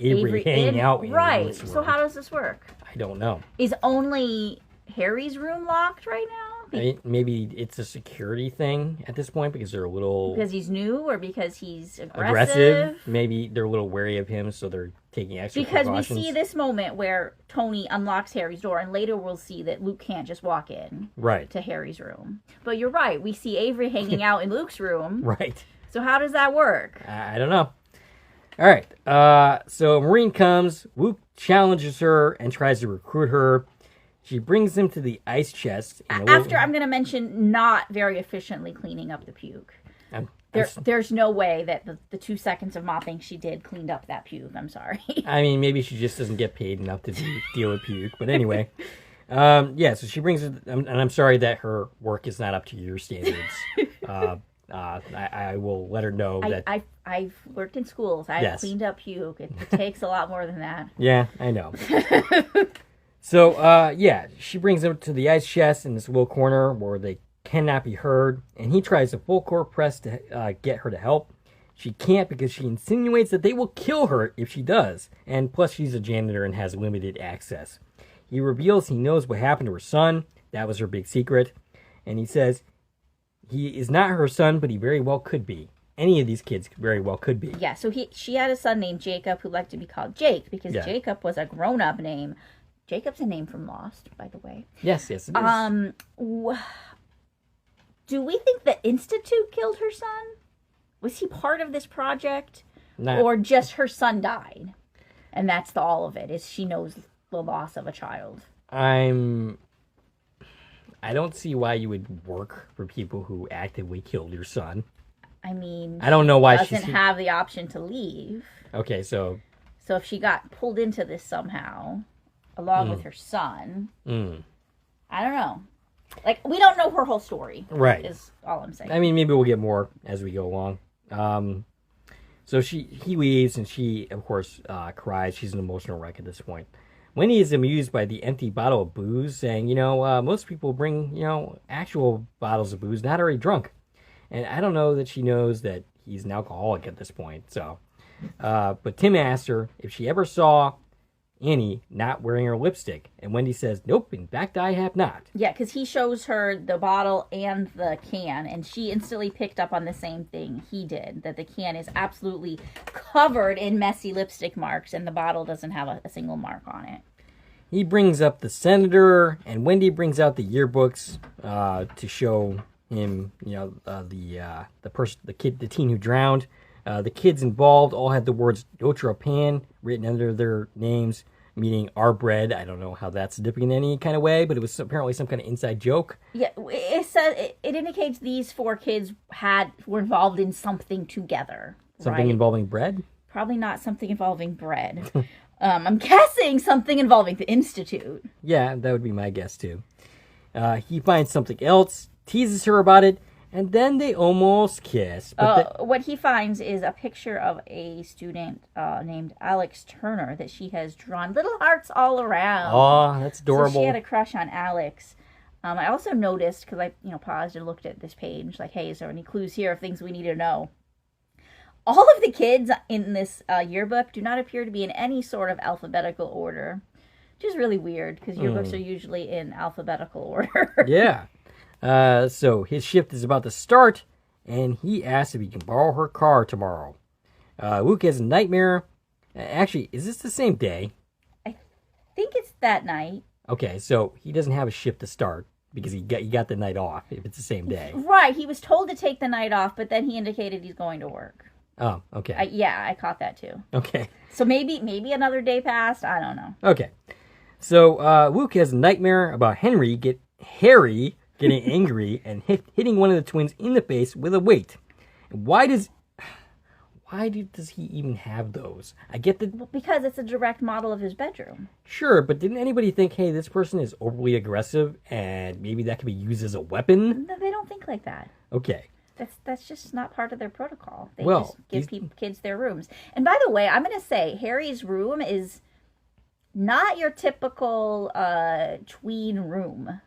Avery hanging out in right. this room. So how does this work? I don't know. Is only Harry's room locked right now? Maybe it's a security thing at this point because they're a little... Because he's new or because he's aggressive? Maybe they're a little wary of him, so they're taking extra precautions. Because we see this moment where Tony unlocks Harry's door, and later we'll see that Luke can't just walk in to Harry's room. But you're right. We see Avery hanging out in Luke's room. Right. So how does that work? I don't know. All right. So Maureen comes. Luke challenges her and tries to recruit her. She brings him to the ice chest. I'm going to mention not very efficiently cleaning up the puke. There's no way that the 2 seconds of mopping she did cleaned up that puke. I'm sorry. Maybe she just doesn't get paid enough to deal with puke. But anyway. So she brings it, and I'm sorry that her work is not up to your standards. I will let her know that... I've worked in schools. I've cleaned up puke. It takes a lot more than that. Yeah, I know. So, she brings him to the ice chest in this little corner where they cannot be heard, and he tries a full court press to get her to help. She can't because she insinuates that they will kill her if she does, and plus she's a janitor and has limited access. He reveals he knows what happened to her son. That was her big secret. And he says he is not her son, but he very well could be. Any of these kids very well could be. Yeah, so she had a son named Jacob who liked to be called Jake because Jacob was a grown-up name. Jacob's a name from Lost, by the way. Yes, it is. Do we think the Institute killed her son? Was he part of this project? Or just her son died? And that's all of it, is she knows the loss of a child. I'm I don't see why you would work for people who actively killed your son. I mean, I don't know why she doesn't have the option to leave. Okay, so if she got pulled into this somehow, along with her son, I don't know. Like, we don't know her whole story. Right. Is all I'm saying. I mean, maybe we'll get more as we go along. So he leaves, and she, of course, cries. She's an emotional wreck at this point. Wendy is amused by the empty bottle of booze, saying, most people bring, actual bottles of booze, not already drunk. And I don't know that she knows that he's an alcoholic at this point. So, but Tim asked her if she ever saw Annie not wearing her lipstick. And Wendy says, nope, in fact, I have not. Yeah, because he shows her the bottle and the can, and she instantly picked up on the same thing he did, that the can is absolutely covered in messy lipstick marks, and the bottle doesn't have a single mark on it. He brings up the senator, and Wendy brings out the yearbooks to show him, the teen who drowned. The kids involved all had the words Notre Pan written under their names, meaning our bread. I don't know how that's significant in any kind of way, but it was apparently some kind of inside joke. Yeah, it says it indicates these 4 kids were involved in something together. Something involving bread? Probably not something involving bread. I'm guessing something involving the Institute. Yeah, that would be my guess too. He finds something else, teases her about it, and then they almost kiss. But what he finds is a picture of a student named Alex Turner that she has drawn little hearts all around. Oh, that's adorable. So she had a crush on Alex. I also noticed, because I paused and looked at this page, like, hey, is there any clues here of things we need to know? All of the kids in this yearbook do not appear to be in any sort of alphabetical order, which is really weird, because yearbooks are usually in alphabetical order. Yeah. So his shift is about to start, and he asks if he can borrow her car tomorrow. Luke has a nightmare. Actually, is this the same day? I think it's that night. Okay, so he doesn't have a shift to start because he got the night off if it's the same day. Right, he was told to take the night off, but then he indicated he's going to work. Oh, okay. I caught that too. Okay. So maybe another day passed. I don't know. Okay. So Luke has a nightmare about Harry getting angry and hitting one of the twins in the face with a weight. Why does he even have those? I get that. Because it's a direct model of his bedroom. Sure, but didn't anybody think, hey, this person is overly aggressive and maybe that could be used as a weapon? No, they don't think like that. Okay. That's just not part of their protocol. They just give kids their rooms. And by the way, I'm going to say Harry's room is not your typical tween room.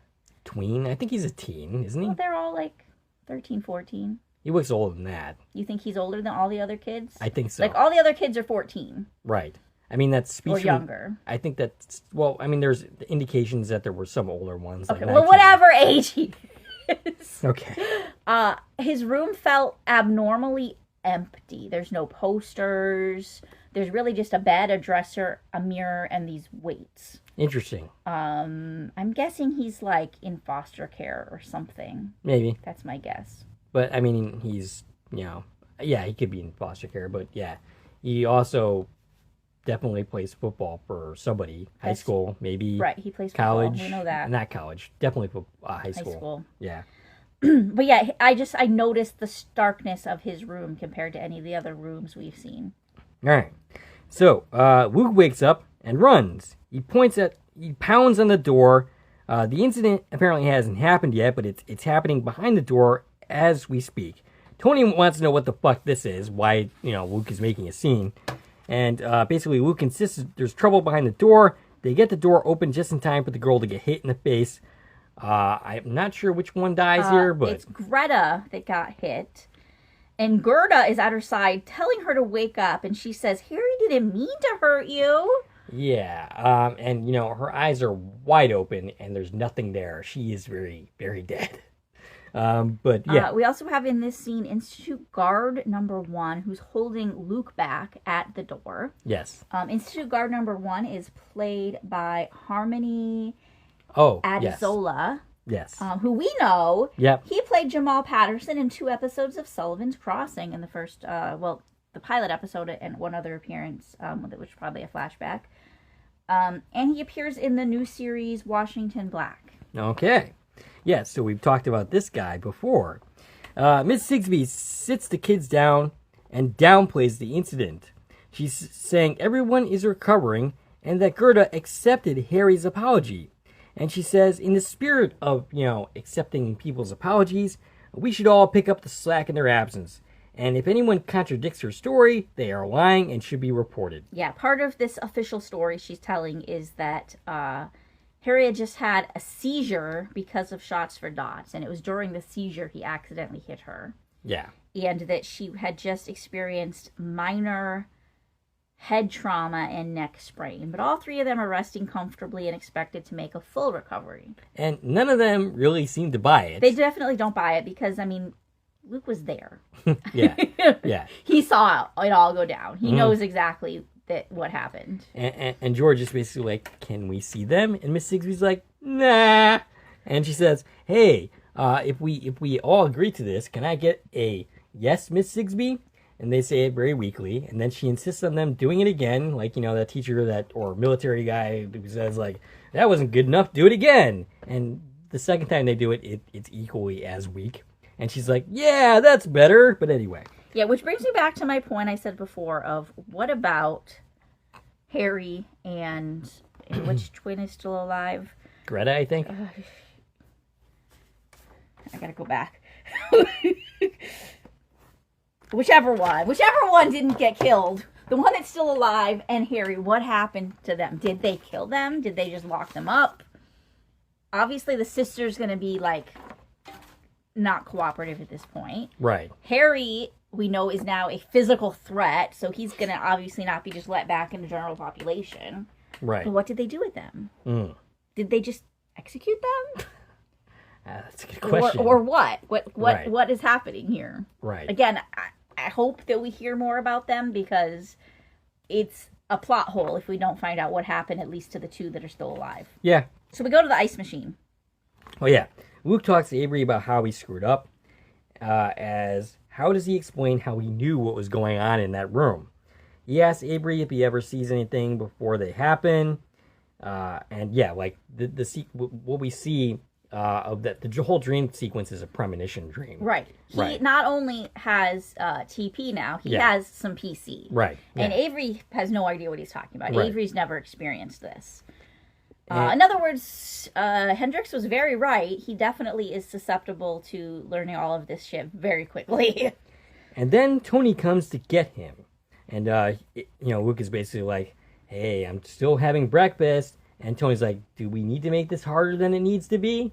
Tween? I think he's a teen, isn't he? Well, they're all like 13, 14. He looks older than that. You think he's older than all the other kids? I think so. Like, all the other kids are 14. Right. I mean, that's speech. Or younger. I think that's, well, I mean, there's indications that there were some older ones. Okay, like well, whatever age he is. Okay. His room felt abnormally empty. There's no posters. There's really just a bed, a dresser, a mirror, and these weights. Interesting. I'm guessing he's like in foster care or something. Maybe. That's my guess. But I mean, he's, yeah, he could be in foster care, but yeah, he also definitely plays football for somebody. High school, maybe. Right, he plays college. Football. We know that. Not college. Definitely high school. High school. Yeah. But yeah, I noticed the starkness of his room compared to any of the other rooms we've seen. All right. So, Luke wakes up and runs. He pounds on the door. The incident apparently hasn't happened yet, but it's happening behind the door as we speak. Tony wants to know what the fuck this is, why, Luke is making a scene. And basically, Luke insists there's trouble behind the door. They get the door open just in time for the girl to get hit in the face. I'm not sure which one dies here, but... It's Greta that got hit. And Gerda is at her side telling her to wake up. And she says, Harry didn't mean to hurt you. Yeah, and, her eyes are wide open and there's nothing there. She is very, very dead. But yeah. We also have in this scene Institute Guard number 1 who's holding Luke back at the door. Yes. Institute Guard number 1 is played by Harmony Adzola. Yes. Who we know. Yep. He played Jamal Patterson in 2 episodes of Sullivan's Crossing in the first, the pilot episode and one other appearance, which was probably a flashback. And he appears in the new series Washington Black. Okay. Yeah, so we've talked about this guy before. Miss Sigsbee sits the kids down and downplays the incident. She's saying everyone is recovering and that Gerda accepted Harry's apology. And she says, in the spirit of, accepting people's apologies, we should all pick up the slack in their absence. And if anyone contradicts her story, they are lying and should be reported. Yeah, part of this official story she's telling is that Harry had just had a seizure because of shots for dots, and it was during the seizure he accidentally hit her. Yeah. And that she had just experienced minor head trauma and neck sprain. But all three of them are resting comfortably and expected to make a full recovery. And none of them really seem to buy it. They definitely don't buy it because, Luke was there. Yeah. Yeah. He saw it all go down. He knows exactly what happened. And George is basically like, can we see them? And Miss Sigsbee's like, nah. And she says, hey, if we all agree to this, can I get a yes, Miss Sigsbee? And they say it very weakly. And then she insists on them doing it again. Like, that teacher or military guy who says, like, that wasn't good enough, do it again. And the second time they do it, it's equally as weak. And she's like, yeah, that's better. But anyway. Yeah, which brings me back to my point I said before of what about Harry and which twin is still alive? Greta, I think. I gotta go back. Whichever one didn't get killed. The one that's still alive and Harry, what happened to them? Did they kill them? Did they just lock them up? Obviously the sister's gonna be not cooperative at this point. Right. Harry, we know, is now a physical threat, so he's going to obviously not be just let back in the general population. Right. But what did they do with them? Did they just execute them? That's a good question. Or what? Right. What is happening here? Right. Again, I hope that we hear more about them because it's a plot hole if we don't find out what happened, at least to the two that are still alive. Yeah. So we go to the ice machine. Oh, yeah. Luke talks to Avery about how he screwed up, as how does he explain how he knew what was going on in that room? He asks Avery if he ever sees anything before they happen, and yeah, like what we see of that, the whole dream sequence is a premonition dream. Right. He not only has TP now, he has some PC. Right. And Avery has no idea what he's talking about. Right. Avery's never experienced this. In other words, Hendrix was very right. He definitely is susceptible to learning all of this shit very quickly. And then Tony comes to get him. And, Luke is basically like, hey, I'm still having breakfast. And Tony's like, do we need to make this harder than it needs to be?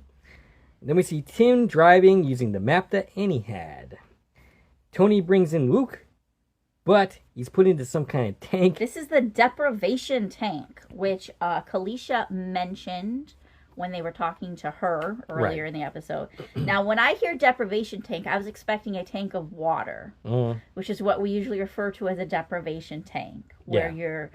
And then we see Tim driving using the map that Annie had. Tony brings in Luke, but he's put into some kind of tank. This is the deprivation tank, which Kalisha mentioned when they were talking to her earlier in the episode. Now, when I hear deprivation tank, I was expecting a tank of water, which is what we usually refer to as a deprivation tank, where you're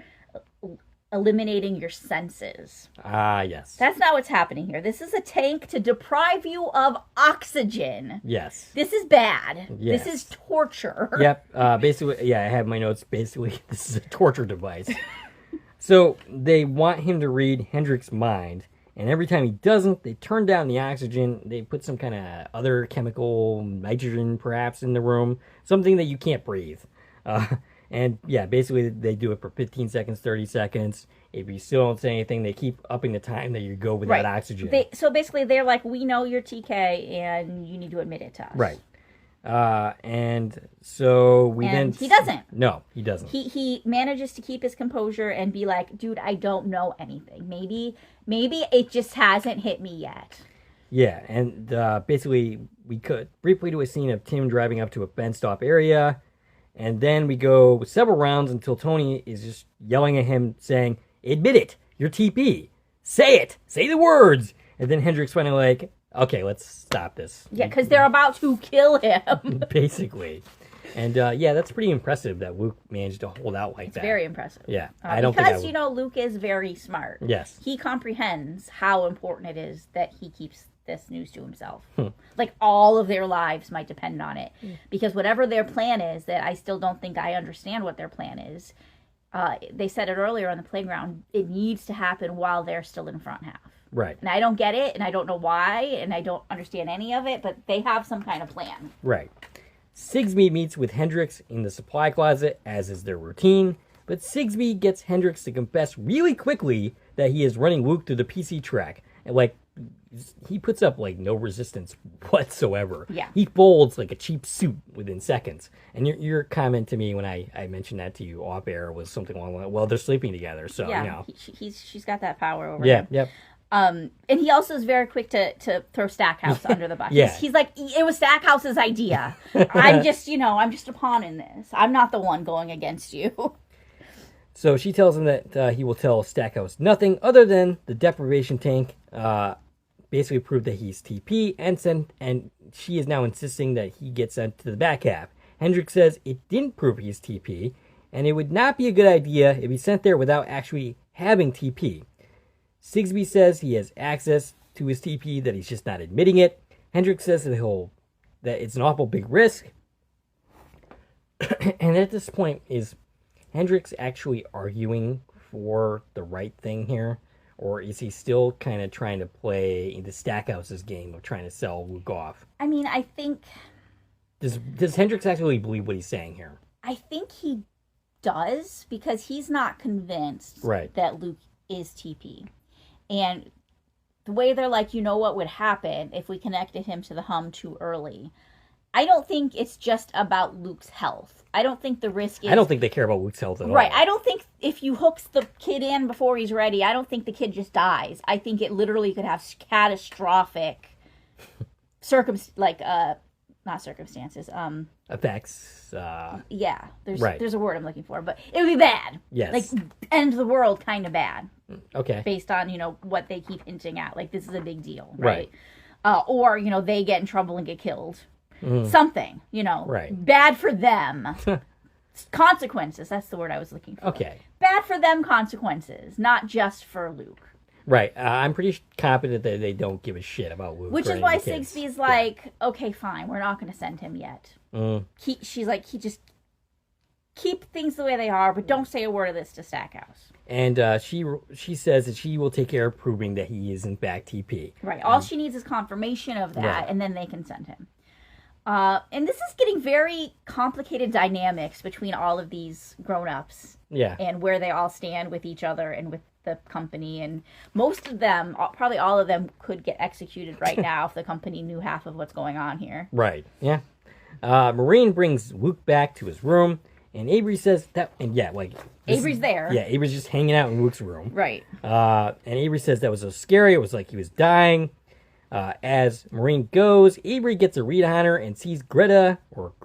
eliminating your senses. Ah, yes. That's not what's happening here. This is a tank to deprive you of oxygen. Yes. This is bad. Yes. This is torture. Yep. Basically, I have my notes. Basically, this is a torture device. So they want him to read Hendrix's mind, and every time he doesn't, they turn down the oxygen. They put some kind of other chemical, nitrogen perhaps, in the room, something that you can't breathe. And yeah, basically they do it for 15 seconds, 30 seconds. If you still don't say anything, they keep upping the time that you go without oxygen. So basically they're like, we know you're TK and you need to admit it to us. Right. And so he doesn't. No, he doesn't. He manages to keep his composure and be like, dude, I don't know anything. Maybe it just hasn't hit me yet. Yeah, and basically we could briefly do a scene of Tim driving up to a fenced-off area. And then we go several rounds until Tony is just yelling at him, saying, admit it, you're TP. Say it. Say the words. And then Hendrix finally like, okay, let's stop this. Yeah, because they're about to kill him. Basically. And that's pretty impressive that Luke managed to hold out like that. It's very impressive. Yeah. Because Luke is very smart. Yes. He comprehends how important it is that he keeps this news to himself. Like all of their lives might depend on it. Because whatever their plan is, that I still don't think I understand what their plan is. They said it earlier on the playground, it needs to happen while they're still in front half. Right. And I don't get it, and I don't know why, and I don't understand any of it, but they have some kind of plan. Right. Sigsbee meets with Hendrix in the supply closet, as is their routine, but Sigsbee gets Hendrix to confess really quickly that he is running Luke through the PC track. And, like, he puts up, like, no resistance whatsoever. Yeah. He folds like a cheap suit within seconds. And your comment to me when I mentioned that to you off air was something along the line, well, they're sleeping together, so, Yeah, you know. she's got that power over Yeah, him. yep. And he also is very quick to throw Stackhouse under the bus. Yeah. He's like, it was Stackhouse's idea. I'm just a pawn in this. I'm not the one going against you. So she tells him that he will tell Stackhouse nothing other than the deprivation tank basically proved that he's TP, and she is now insisting that he gets sent to the back half. Hendrix says it didn't prove he's TP, and it would not be a good idea if he sent there without actually having TP. Sigsbee says he has access to his TP, that he's just not admitting it. Hendrix says that it's an awful big risk. And at this point, is Hendrix actually arguing for the right thing here? Or is he still kind of trying to play the Stackhouse's game of trying to sell Luke off? I mean, I think... Does Hendrix actually believe what he's saying here? I think he does, because he's not convinced that Luke is TP. And the way they're like, you know what would happen if we connected him to the hum too early. I don't think it's just about Luke's health. I don't think the risk is... I don't think they care about Luke's health at all. Right. I don't think if you hook the kid in before he's ready, I don't think the kid just dies. I think it literally could have catastrophic not circumstances. Effects. Yeah. There's a word I'm looking for, but it would be bad. Yes. Like, end of the world kind of bad. Okay. Based on, what they keep hinting at. Like, this is a big deal, right? Or, they get in trouble and get killed. Mm-hmm. Something, Right. Bad for them. Consequences, that's the word I was looking for. Okay. Bad for them consequences, not just for Luke. Right. I'm pretty confident that they don't give a shit about Luke. Which is why Sigsbee's like, okay, fine, we're not going to send him yet. She's like, just keep things the way they are, but don't say a word of this to Stackhouse. And she says that she will take care of proving that he is in fact TP. Right. All she needs is confirmation of that, and then they can send him. And this is getting very complicated dynamics between all of these grown-ups. Yeah. And where they all stand with each other and with the company. And most of them, probably all of them, could get executed right now if the company knew half of what's going on here. Right. Yeah. Maureen brings Luke back to his room, and Avery says that... And yeah, like... Avery's there. Yeah, Avery's just hanging out in Luke's room. Right. And Avery says that was so scary. It was like he was dying. As Maureen goes, Avery gets a read on her and sees Greta, okay.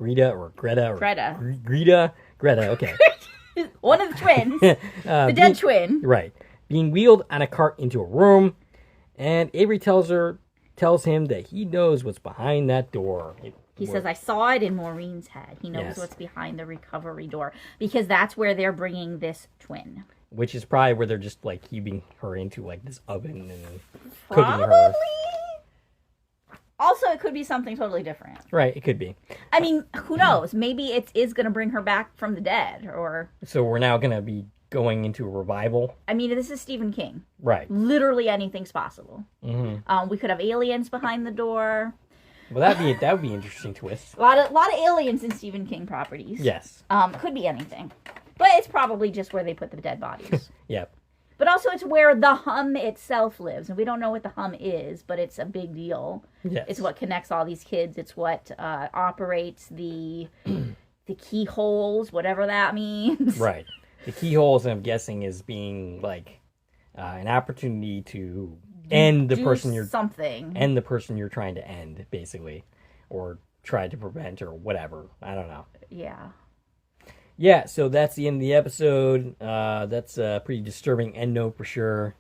One of the twins. The dead twin. Right. Being wheeled on a cart into a room, and Avery tells him that he knows what's behind that door. He says, I saw it in Maureen's head. He knows what's behind the recovery door, because that's where they're bringing this twin. Which is probably where they're just, like, heaving her into, like, this oven and probably cooking her. Also, it could be something totally different. Right, it could be. I mean, who knows? Maybe it is going to bring her back from the dead, or... So we're now going to be going into a revival? I mean, this is Stephen King. Right. Literally anything's possible. Mm-hmm. We could have aliens behind the door. Well, that would be an interesting twist. A lot of aliens in Stephen King properties. Yes. Could be anything. But it's probably just where they put the dead bodies. Yep. But also it's where the hum itself lives. And we don't know what the hum is, but it's a big deal. Yes. It's what connects all these kids. It's what operates the keyholes, whatever that means. Right. The keyholes, I'm guessing, is being like an opportunity to end the person you're... something. End the person you're trying to end, basically. Or try to prevent, or whatever. I don't know. Yeah. Yeah, so that's the end of the episode. That's a pretty disturbing end note for sure.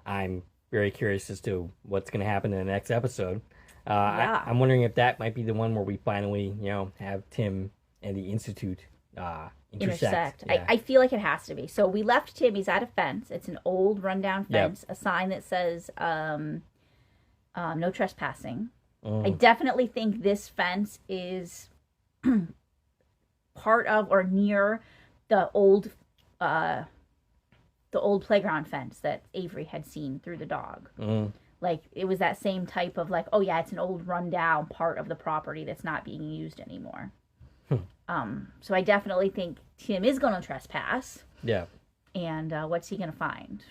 I'm very curious as to what's going to happen in the next episode. I'm wondering if that might be the one where we finally, have Tim and the Institute intersect. Yeah. I feel like it has to be. So we left Tim. He's at a fence. It's an old rundown fence. Yep. A sign that says no trespassing. I definitely think this fence is... part of or near the old the old playground fence that Avery had seen through the dog. Like, it was that same type of, like, oh, yeah, it's an old rundown part of the property that's not being used anymore. So I definitely think Tim is going to trespass. Yeah. And what's he going to find?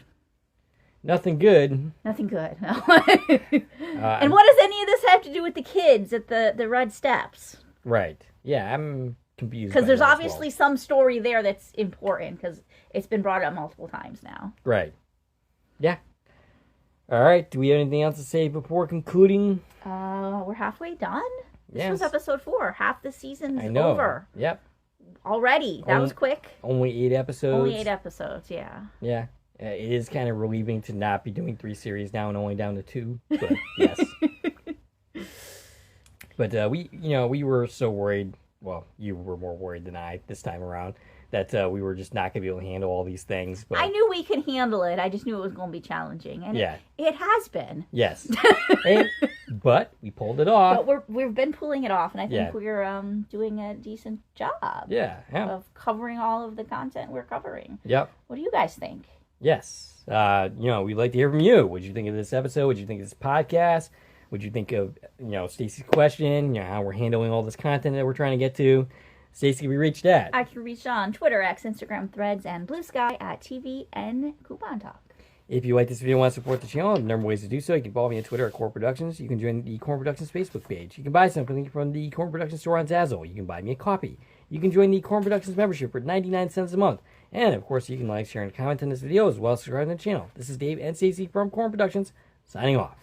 Nothing good. Nothing good. No. And what does any of this have to do with the kids at the red steps? Right. Yeah, I'm confused. Because there's obviously some story there that's important, because it's been brought up multiple times now. Right. Yeah. All right. Do we have anything else to say before concluding? We're halfway done. This was Yes. episode 4. Half the season's I know. over. Yep. Already. That was quick. Only 8 episodes. Only 8 episodes, yeah. Yeah. It is kind of relieving to not be doing 3 series now and only down to 2. But yes. But we were so worried. Well, you were more worried than I this time around that we were just not going to be able to handle all these things. But I knew we could handle it. I just knew it was going to be challenging, and it has been. Yes. But we pulled it off. But we've been pulling it off, and I think we're doing a decent job. Yeah. Of covering all of the content we're covering. Yep. What do you guys think? Yes. We'd like to hear from you. What did you think of this episode? What did you think of this podcast? What did you think of, Stacie's question? How we're handling all this content that we're trying to get to? Stacie can be reached at. I can reach on Twitter, X, Instagram, Threads, and Blue Sky at TVN Coupon Talk. If you like this video and want to support the channel, there are a number of ways to do so. You can follow me on Twitter at Korman Productions. You can join the Korman Productions Facebook page. You can buy something from the Korman Productions store on Zazzle. You can buy me a copy. You can join the Korman Productions membership for 99 cents a month. And, of course, you can like, share, and comment on this video as well as subscribe to the channel. This is Dave and Stacie from Korman Productions, signing off.